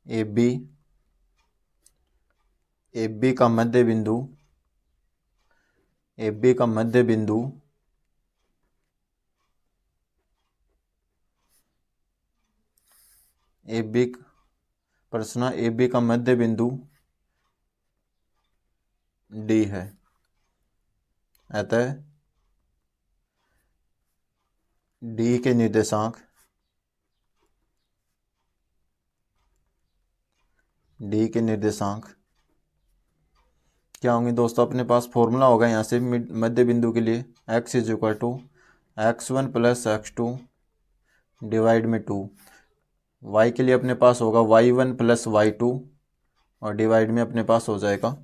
Speaker 1: AB का मध्य बिंदु AB का मध्य बिंदु D है। अतः D के निर्देशांक क्या होंगे दोस्तों, अपने पास फॉर्मूला होगा यहाँ से मध्य बिंदु के लिए x = x1 + x2 डिवाइड में 2, y के लिए अपने पास होगा y1 + y2 और डिवाइड में अपने पास हो जाएगा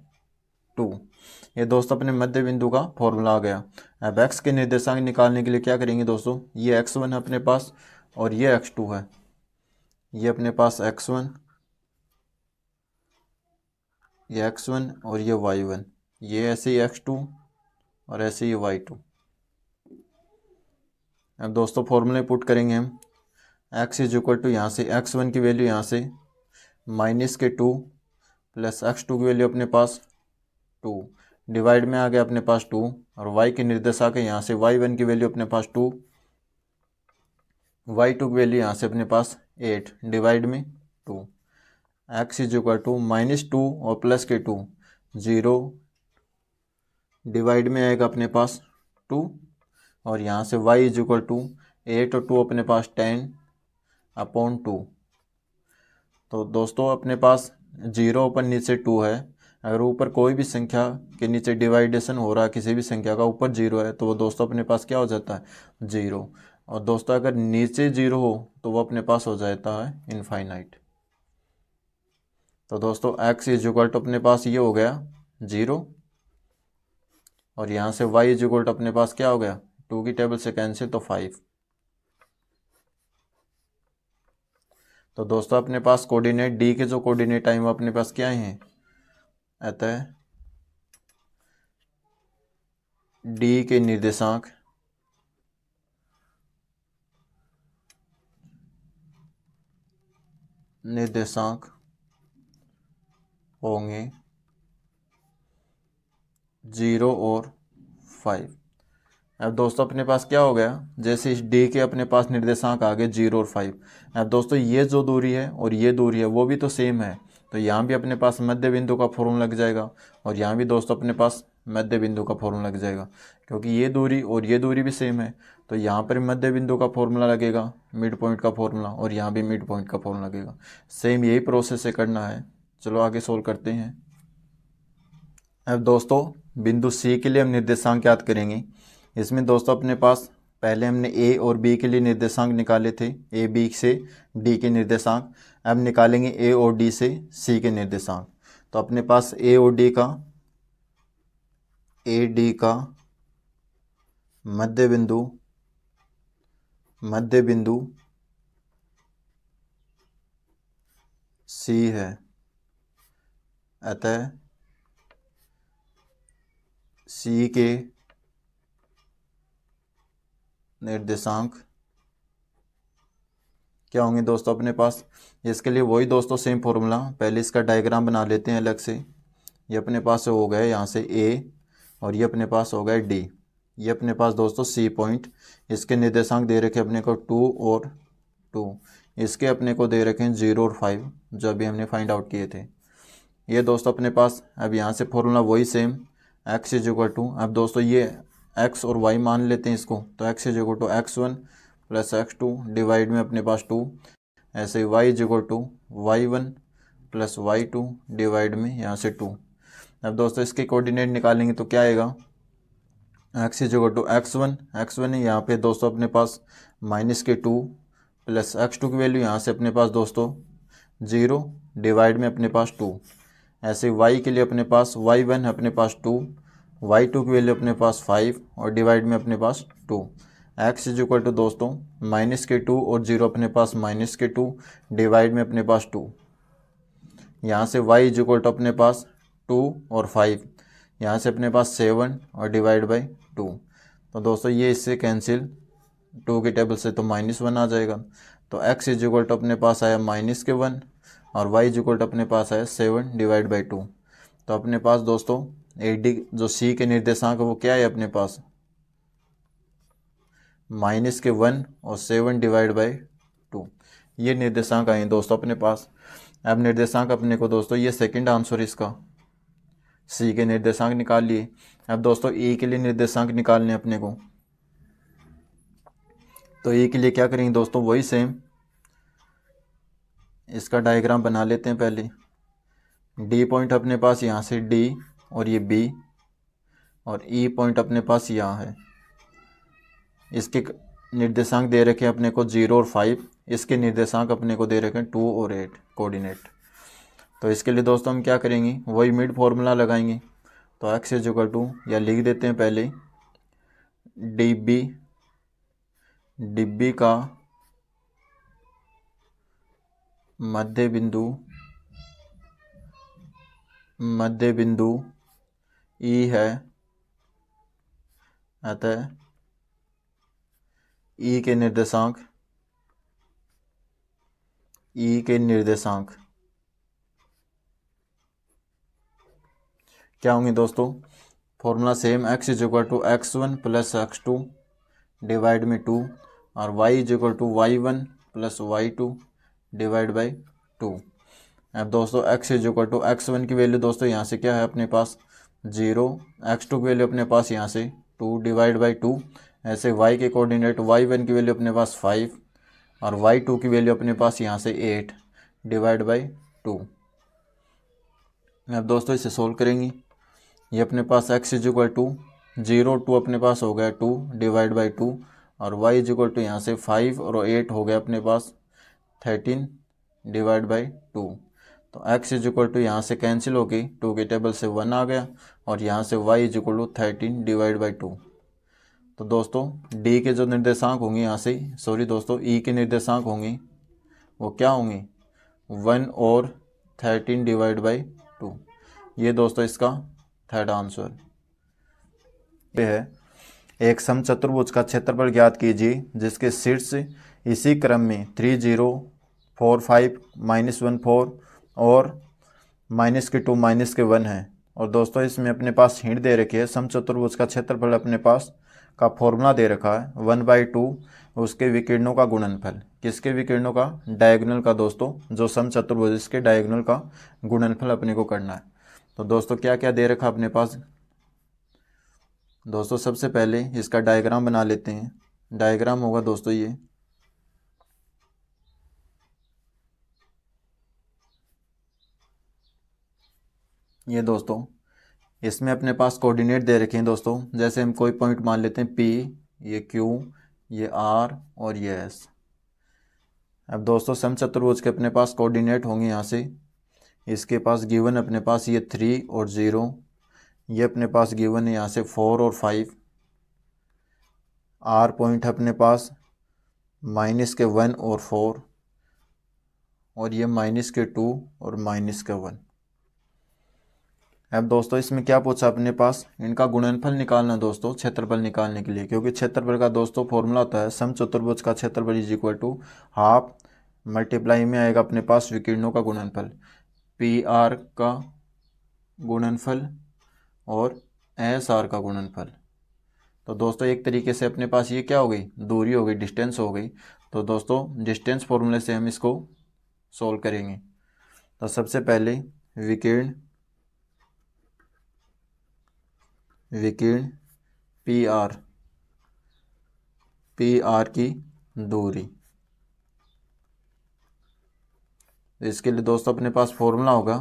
Speaker 1: 2। ये दोस्तों अपने मध्य बिंदु का फॉर्मूला आ गया। अब x के निर्देशांक निकालने के लिए क्या करेंगे दोस्तों, ये x1 है अपने पास और ये x2 है, ये अपने पास x1, ये x1 और ये y1, ये ऐसे ही x2 और ऐसे ही y2। अब दोस्तों फॉर्मूले पुट करेंगे हम, x = यहाँ से x1 की वैल्यू यहाँ से -2 प्लस x2 की वैल्यू अपने पास 2, डिवाइड में आ गया अपने पास 2 और y के निर्देशांक है यहाँ से y1 की वैल्यू अपने पास 2, y2 की वैल्यू यहाँ से अपने पास 8, डिवाइड में 2। x = -2 और प्लस के 2 0, डिवाइड में आएगा अपने पास 2 और यहाँ से y = 8 और 2 अपने पास 10/2। तो दोस्तों अपने पास 0 ऊपर नीचे 2 है, अगर ऊपर कोई भी संख्या के नीचे डिवाइडेशन हो रहा है किसी भी संख्या का, ऊपर 0 है तो वो दोस्तों अपने पास क्या हो जाता है, 0। और दोस्तों अगर नीचे 0 हो तो वो अपने पास हो जाता है इनफाइनाइट। तो दोस्तों x = अपने पास ये हो गया 0 और यहाँ से y = अपने पास क्या हो गया, 2 की टेबल से कैंसिल तो 5। तो दोस्तों अपने पास कोऑर्डिनेट D के जो कोऑर्डिनेट आए वो अपने पास क्या हैं, अतः D के निर्देशांक होंगे 0 और 5। अब दोस्तों अपने पास क्या हो गया, जैसे इस डी के अपने पास निर्देशांक आ गए 0 और 5। अब दोस्तों ये जो दूरी है और ये दूरी है वो भी तो सेम है, तो यहाँ भी अपने पास मध्य बिंदु का फॉर्मूला लग जाएगा और यहाँ भी दोस्तों अपने पास मध्य बिंदु का फॉर्मूला लग जाएगा, क्योंकि ये दूरी और ये दूरी भी सेम है। तो यहाँ पर मध्य बिंदु का फॉर्मूला लगेगा, मिड पॉइंट का फॉर्मूला, और यहाँ भी मिड पॉइंट का फॉर्मूला लगेगा। सेम यही प्रोसेस से करना है। चलो आगे सोल्व करते हैं। अब दोस्तों बिंदु सी के लिए हम निर्देशांक याद करेंगे। इसमें दोस्तों अपने पास पहले हमने ए और बी के लिए निर्देशांक निकाले थे, ए बी से डी के निर्देशांक। अब निकालेंगे ए और डी से सी के निर्देशांक। तो अपने पास ए और डी का, ए डी का मध्य बिंदु सी है, अतः सी के निर्देशांक क्या होंगे दोस्तों अपने पास। इसके लिए वही दोस्तों सेम फॉर्मूला, पहले इसका डायग्राम बना लेते हैं अलग से। ये अपने पास हो गया यहाँ से ए और ये अपने पास हो गया डी। ये अपने पास दोस्तों सी पॉइंट, इसके निर्देशांक दे रखे अपने को 2 और 2, इसके अपने को दे रखे हैं 0 और 5 जो अभी हमने फाइंड आउट किए थे। ये दोस्तों अपने पास अब यहाँ से फॉर्मूला वही same, x is equal to, अब दोस्तों ये x और y मान लेते हैं इसको, तो x is equal to x1 plus x2 divide में अपने पास 2, ऐसे y is equal to y1 plus y2 divide में यहाँ से 2। अब दोस्तों इसके कोऑर्डिनेट निकालेंगे तो क्या आएगा, x is equal to x1 है यहाँ पे दोस्तों अपने पास माइनस के 2 प्लस x2 की वैल्यू यहाँ से अपने पास दोस्तों 0 डिवाइड में अपने पास 2। ऐसे y के लिए अपने पास y1 है अपने पास 2, y2 की वैल्यू अपने पास 5 और डिवाइड में अपने पास 2। x इज इक्वल टू दोस्तों माइनस के 2 और 0 अपने पास माइनस के 2 डिवाइड में अपने पास 2। यहाँ से y इज इक्वल टू अपने पास 2 और 5, यहाँ से अपने पास 7 और डिवाइड बाई 2। तो दोस्तों ये इससे कैंसिल, 2 के टेबल से तो -1 आ जाएगा। तो x इज इक्वल टू अपने पास आया -1 और y इज इक्वल टू अपने पास आया 7 डिवाइड बाई 2। तो अपने पास दोस्तों ए डी जो सी के निर्देशांक है वो क्या है अपने पास -1 और 7 डिवाइड बाई 2, ये निर्देशांक आए दोस्तों अपने पास। अब निर्देशांक अपने को दोस्तों ये सेकंड आंसर इसका, सी के निर्देशांक निकाल लिए। अब दोस्तों ए के लिए निर्देशांक निकालने अपने को, तो ए के लिए क्या करेंगे दोस्तों वही सेम, इसका डायग्राम बना लेते हैं पहले। डी पॉइंट अपने पास यहाँ से डी और ये बी, और ई पॉइंट अपने पास यहाँ है। इसके निर्देशांक दे रखे हैं अपने को 0 और 5, इसके निर्देशांक अपने को दे रखे हैं 2 और 8 कोऑर्डिनेट। तो इसके लिए दोस्तों हम क्या करेंगे वही मिड फॉर्मूला लगाएंगे। तो x इज इक्वल टू, या लिख देते हैं पहले डिब्बी का मध्य बिंदु ई है, अतः ई के निर्देशांक क्या होंगे दोस्तों, formula same, x is equal to x1 plus x2 divide में 2 और y is equal to y1 plus y2 divide by 2। अब दोस्तों x is equal to x1 की वैल्यू दोस्तों यहाँ से क्या है अपने पास 0, x2 की वैल्यू अपने पास यहाँ से 2 डिवाइड बाई 2। ऐसे y के कोऑर्डिनेट y1 की वैल्यू अपने पास 5 और y2 की वैल्यू अपने पास यहाँ से 8 डिवाइड बाई 2। अब दोस्तों इसे सोल्व करेंगे। ये अपने पास x इज इक्वल टू 0 2 अपने पास हो गया 2 डिवाइड बाई 2 और y इज इक्वल टू यहाँ से 5 और 8 हो गया अपने पास 13 डिवाइड बाई 2। तो x इज इक्वल टू यहाँ से कैंसिल हो गई, 2 के टेबल से 1 आ गया और यहाँ से y is equal to 13 divide by 2। तो दोस्तों d के जो निर्देशांक होंगे यहाँ से, सॉरी दोस्तों e के निर्देशांक होंगे वो क्या होंगे 1 और 13 डिवाइड बाई 2। ये दोस्तों इसका थर्ड आंसर ये है। एक समचतुर्भुज का क्षेत्रफल ज्ञात कीजिए जिसके शीर्ष इसी क्रम में 3 0 4 5 -1 4 और -2 -1 है। और दोस्तों इसमें अपने पास हिंट दे रखी है, समचतुर्भुज का क्षेत्रफल अपने पास का फॉर्मूला दे रखा है 1/2 उसके विकिरणों का गुणनफल। किसके विकिरणों का? डायगोनल का दोस्तों, जो समचतुर्भुज इसके डायगोनल का गुणनफल अपने को करना है। तो दोस्तों क्या क्या दे रखा अपने पास? दोस्तों सबसे पहले इसका डायग्राम बना लेते हैं। डायग्राम होगा दोस्तों ये दोस्तों, इसमें अपने पास कोऑर्डिनेट दे रखे हैं दोस्तों। जैसे हम कोई पॉइंट मान लेते हैं P, ये Q, ये R और ये S। अब दोस्तों समचतुर्भुज के अपने पास कोऑर्डिनेट होंगे यहाँ से। इसके पास गिवन अपने पास ये 3 और 0, ये अपने पास गिवन है यहाँ से 4 और 5। R पॉइंट अपने पास माइनस के 1 और 4, और ये माइनस के 2 और माइनस के 1। अब दोस्तों इसमें क्या पूछा अपने पास? इनका गुणनफल निकालना दोस्तों, क्षेत्रफल निकालने के लिए। क्योंकि क्षेत्रफल का दोस्तों फॉर्मूला होता है समचतुर्भुज का क्षेत्रफल is equal to half multiply में आएगा अपने पास विकिरणों का गुणनफल, PR का गुणनफल और SR का गुणनफल। तो दोस्तों एक तरीके से अपने पास ये क्या हो गई? दूरी हो गई, डिस्टेंस हो गई। तो दोस्तों डिस्टेंस फॉर्मूले से हम इसको सोल्व करेंगे। तो सबसे पहले विकिरण PR की दूरी। इसके लिए दोस्तों अपने पास फॉर्मूला होगा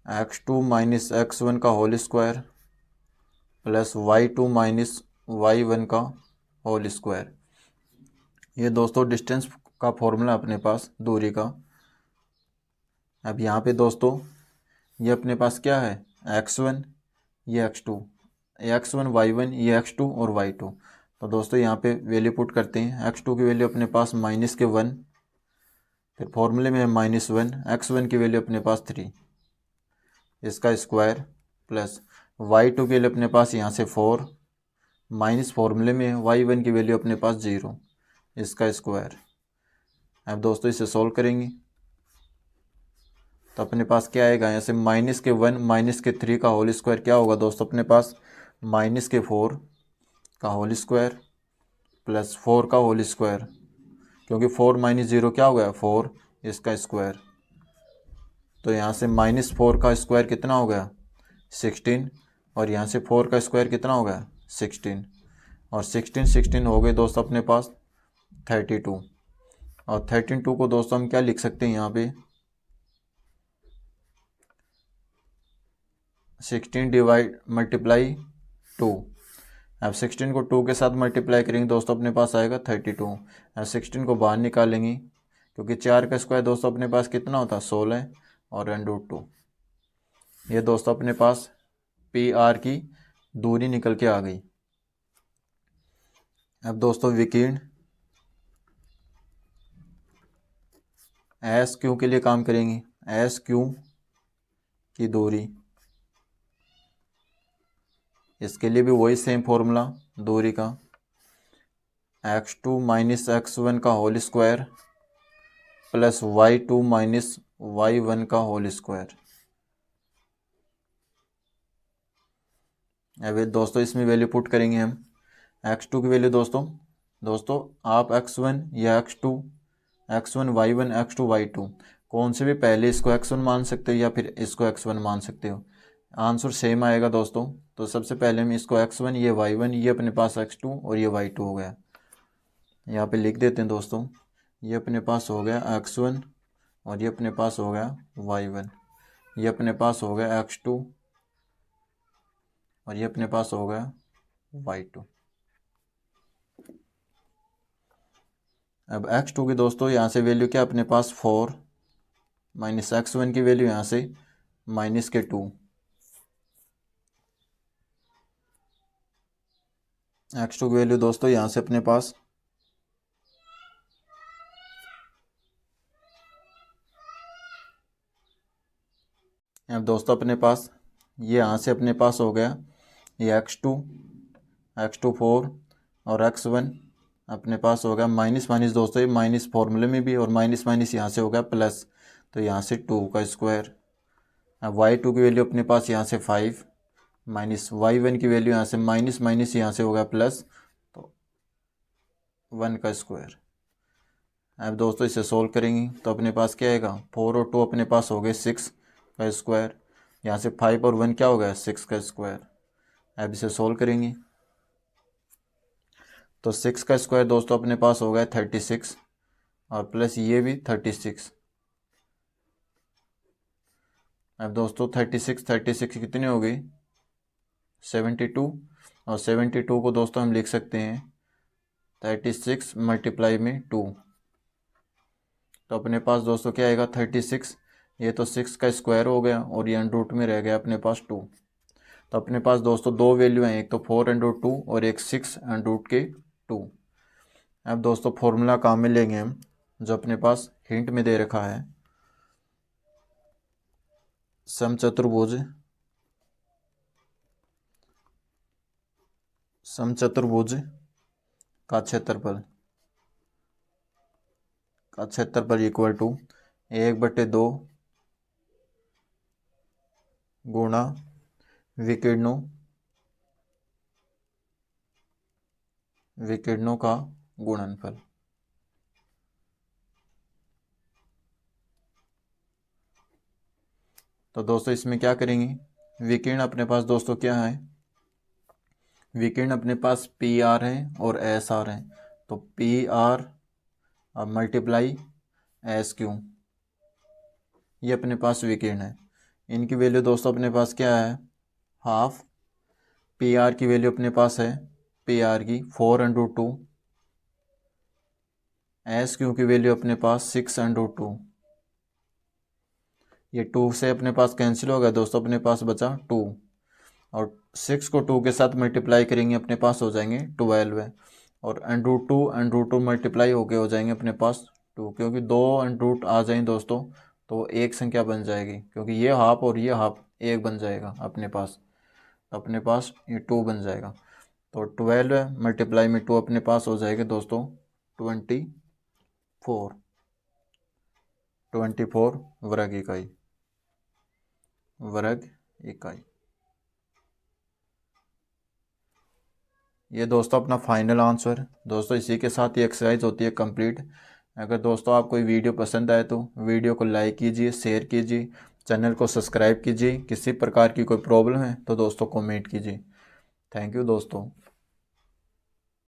Speaker 1: x2 माइनस x1 का whole square plus y2 minus y1 का होल स्क्वायर। ये दोस्तों डिस्टेंस का फॉर्मूला अपने पास दूरी का। अब यहाँ पे दोस्तों ये अपने पास क्या है? x1, ये x2, x1 y1, ये x2 और y2। तो दोस्तों यहाँ पे वैल्यू पुट करते हैं। x2 की वैल्यू अपने पास माइनस के 1, फिर फॉर्मूले में है -1, x1 की वैल्यू अपने पास 3, इसका स्क्वायर प्लस y2 की वैल्यू अपने पास यहाँ से 4, माइनस फॉर्मूले में y1 की वैल्यू अपने पास 0, इसका स्क्वायर। अब दोस्तों इसे सोल्व करेंगे तो अपने पास क्या आएगा? यहाँ से माइनस के 1 माइनस के 3 का होल स्क्वायर क्या होगा दोस्तों अपने पास? माइनस के 4 का होल स्क्वायर प्लस 4 का होल स्क्वायर, क्योंकि 4 माइनस 0 क्या हो गया? 4, इसका स्क्वायर। तो यहाँ से -4 का स्क्वायर कितना हो गया? 16, और यहाँ से 4 का स्क्वायर कितना हो गया? 16, और 16 हो गए दोस्तों अपने पास 32। और 32 को दोस्तों हम क्या लिख सकते हैं यहाँ पे? 16 डिवाइड मल्टीप्लाई 2। अब 16 को 2 के साथ मल्टीप्लाई करेंगे दोस्तों अपने पास आएगा 32। अब 16 को बाहर निकालेंगे, क्योंकि 4 का स्क्वायर दोस्तों अपने पास कितना होता है? 16 और √2। ये दोस्तों अपने पास PR की दूरी निकल के आ गई। अब दोस्तों विकिरण SQ के लिए काम करेंगे। SQ की दूरी, इसके लिए भी वही सेम फॉर्मूला दूरी का, x2 माइनस x1 का whole square plus y2 minus y1 का होल स्क्वायर। अब दोस्तों इसमें वैल्यू पुट करेंगे हम। x2 की वैल्यू दोस्तों आप x1 या x2, x1 y1 x2 y2 कौन से भी पहले इसको x1 मान सकते हो या फिर इसको x1 मान सकते हो, आंसर सेम आएगा दोस्तों। तो सबसे पहले हम इसको x1, ये y1, ये अपने पास x2 और ये y2 हो गया। यहाँ पे लिख देते हैं दोस्तों, ये अपने पास हो गया x1 और ये अपने पास हो गया y1, ये अपने पास हो गया x2 और ये अपने पास हो गया y2। अब x2 की दोस्तों यहाँ से वैल्यू क्या अपने पास 4, माइनस x1 की वैल्यू यहाँ से माइनस के 2, x2 की वैल्यू दोस्तों यहाँ से अपने पास अब दोस्तों अपने पास ये यहाँ से अपने पास हो गया ये x2 4 और x1 अपने पास हो गया माइनस माइनस दोस्तों, ये माइनस फॉर्मूले में भी और माइनस माइनस यहाँ से हो गया प्लस, तो यहाँ से 2 का स्क्वायर। अब y2 की वैल्यू अपने पास यहाँ से 5 माइनस y1 की वैल्यू यहाँ से माइनस माइनस यहाँ से होगा प्लस, तो 1 का स्क्वायर। अब दोस्तों इसे सोल्व करेंगे तो अपने पास क्या आएगा, 4 और 2 अपने पास हो गए 6 का स्क्वायर, यहाँ से 5 और 1 क्या हो गया 6 का स्क्वायर। अब इसे सोल्व करेंगे तो 6 का स्क्वायर दोस्तों अपने पास हो गया 36 और प्लस ये भी 36। अब दोस्तों 36 कितनी हो गई 72, और 72 को दोस्तों हम लिख सकते हैं 36 मल्टीप्लाई में 2, तो अपने पास दोस्तों क्या आएगा 36, ये तो 6 का स्क्वायर हो गया और ये अंडर रूट में रह गया अपने पास 2। तो अपने पास दोस्तों दो वैल्यू हैं, एक तो 4 अंडर रूट 2 और एक 6 अंडर रूट के 2। अब दोस्तों फॉर्मूला काम में लेंगे हम जो अपने पास हिंट में दे रखा है, समचतुर्भुज का क्षेत्रफल इक्वल टू 1/2 गुणा विकिरणों का गुणनफल। तो दोस्तों इसमें क्या करेंगे, विकिरण अपने पास दोस्तों क्या है, विकिरण अपने पास पी आर है और एस आर है, तो P R multiply S Q, ये अपने पास विकिरण है। इनकी वैल्यू दोस्तों अपने पास क्या है हाफ, पी आर की वैल्यू अपने पास है पी आर की 4/2, एस क्यू की वैल्यू अपने पास 6/2, ये 2 से अपने पास कैंसिल हो गया दोस्तों, अपने पास बचा 2 और 6 को 2 के साथ मल्टीप्लाई करेंगे अपने पास हो जाएंगे 12 और √2 मल्टीप्लाई होके हो जाएंगे अपने पास 2, क्योंकि 2 √ आ जाएंगे दोस्तों तो एक संख्या बन जाएगी, क्योंकि ये हाफ और ये हाफ एक बन जाएगा अपने पास, तो अपने पास ये 2 बन जाएगा। तो 12 मल्टीप्लाई में 2 अपने पास हो जाएगा दोस्तों 24 वर्ग इकाई। ये दोस्तों अपना फाइनल आंसर। दोस्तों इसी के साथ ये एक्सरसाइज होती है कंप्लीट। अगर दोस्तों आप कोई वीडियो पसंद आए तो वीडियो को लाइक कीजिए, शेयर कीजिए, चैनल को सब्सक्राइब कीजिए। किसी प्रकार की कोई प्रॉब्लम है तो दोस्तों कमेंट कीजिए। थैंक यू दोस्तों।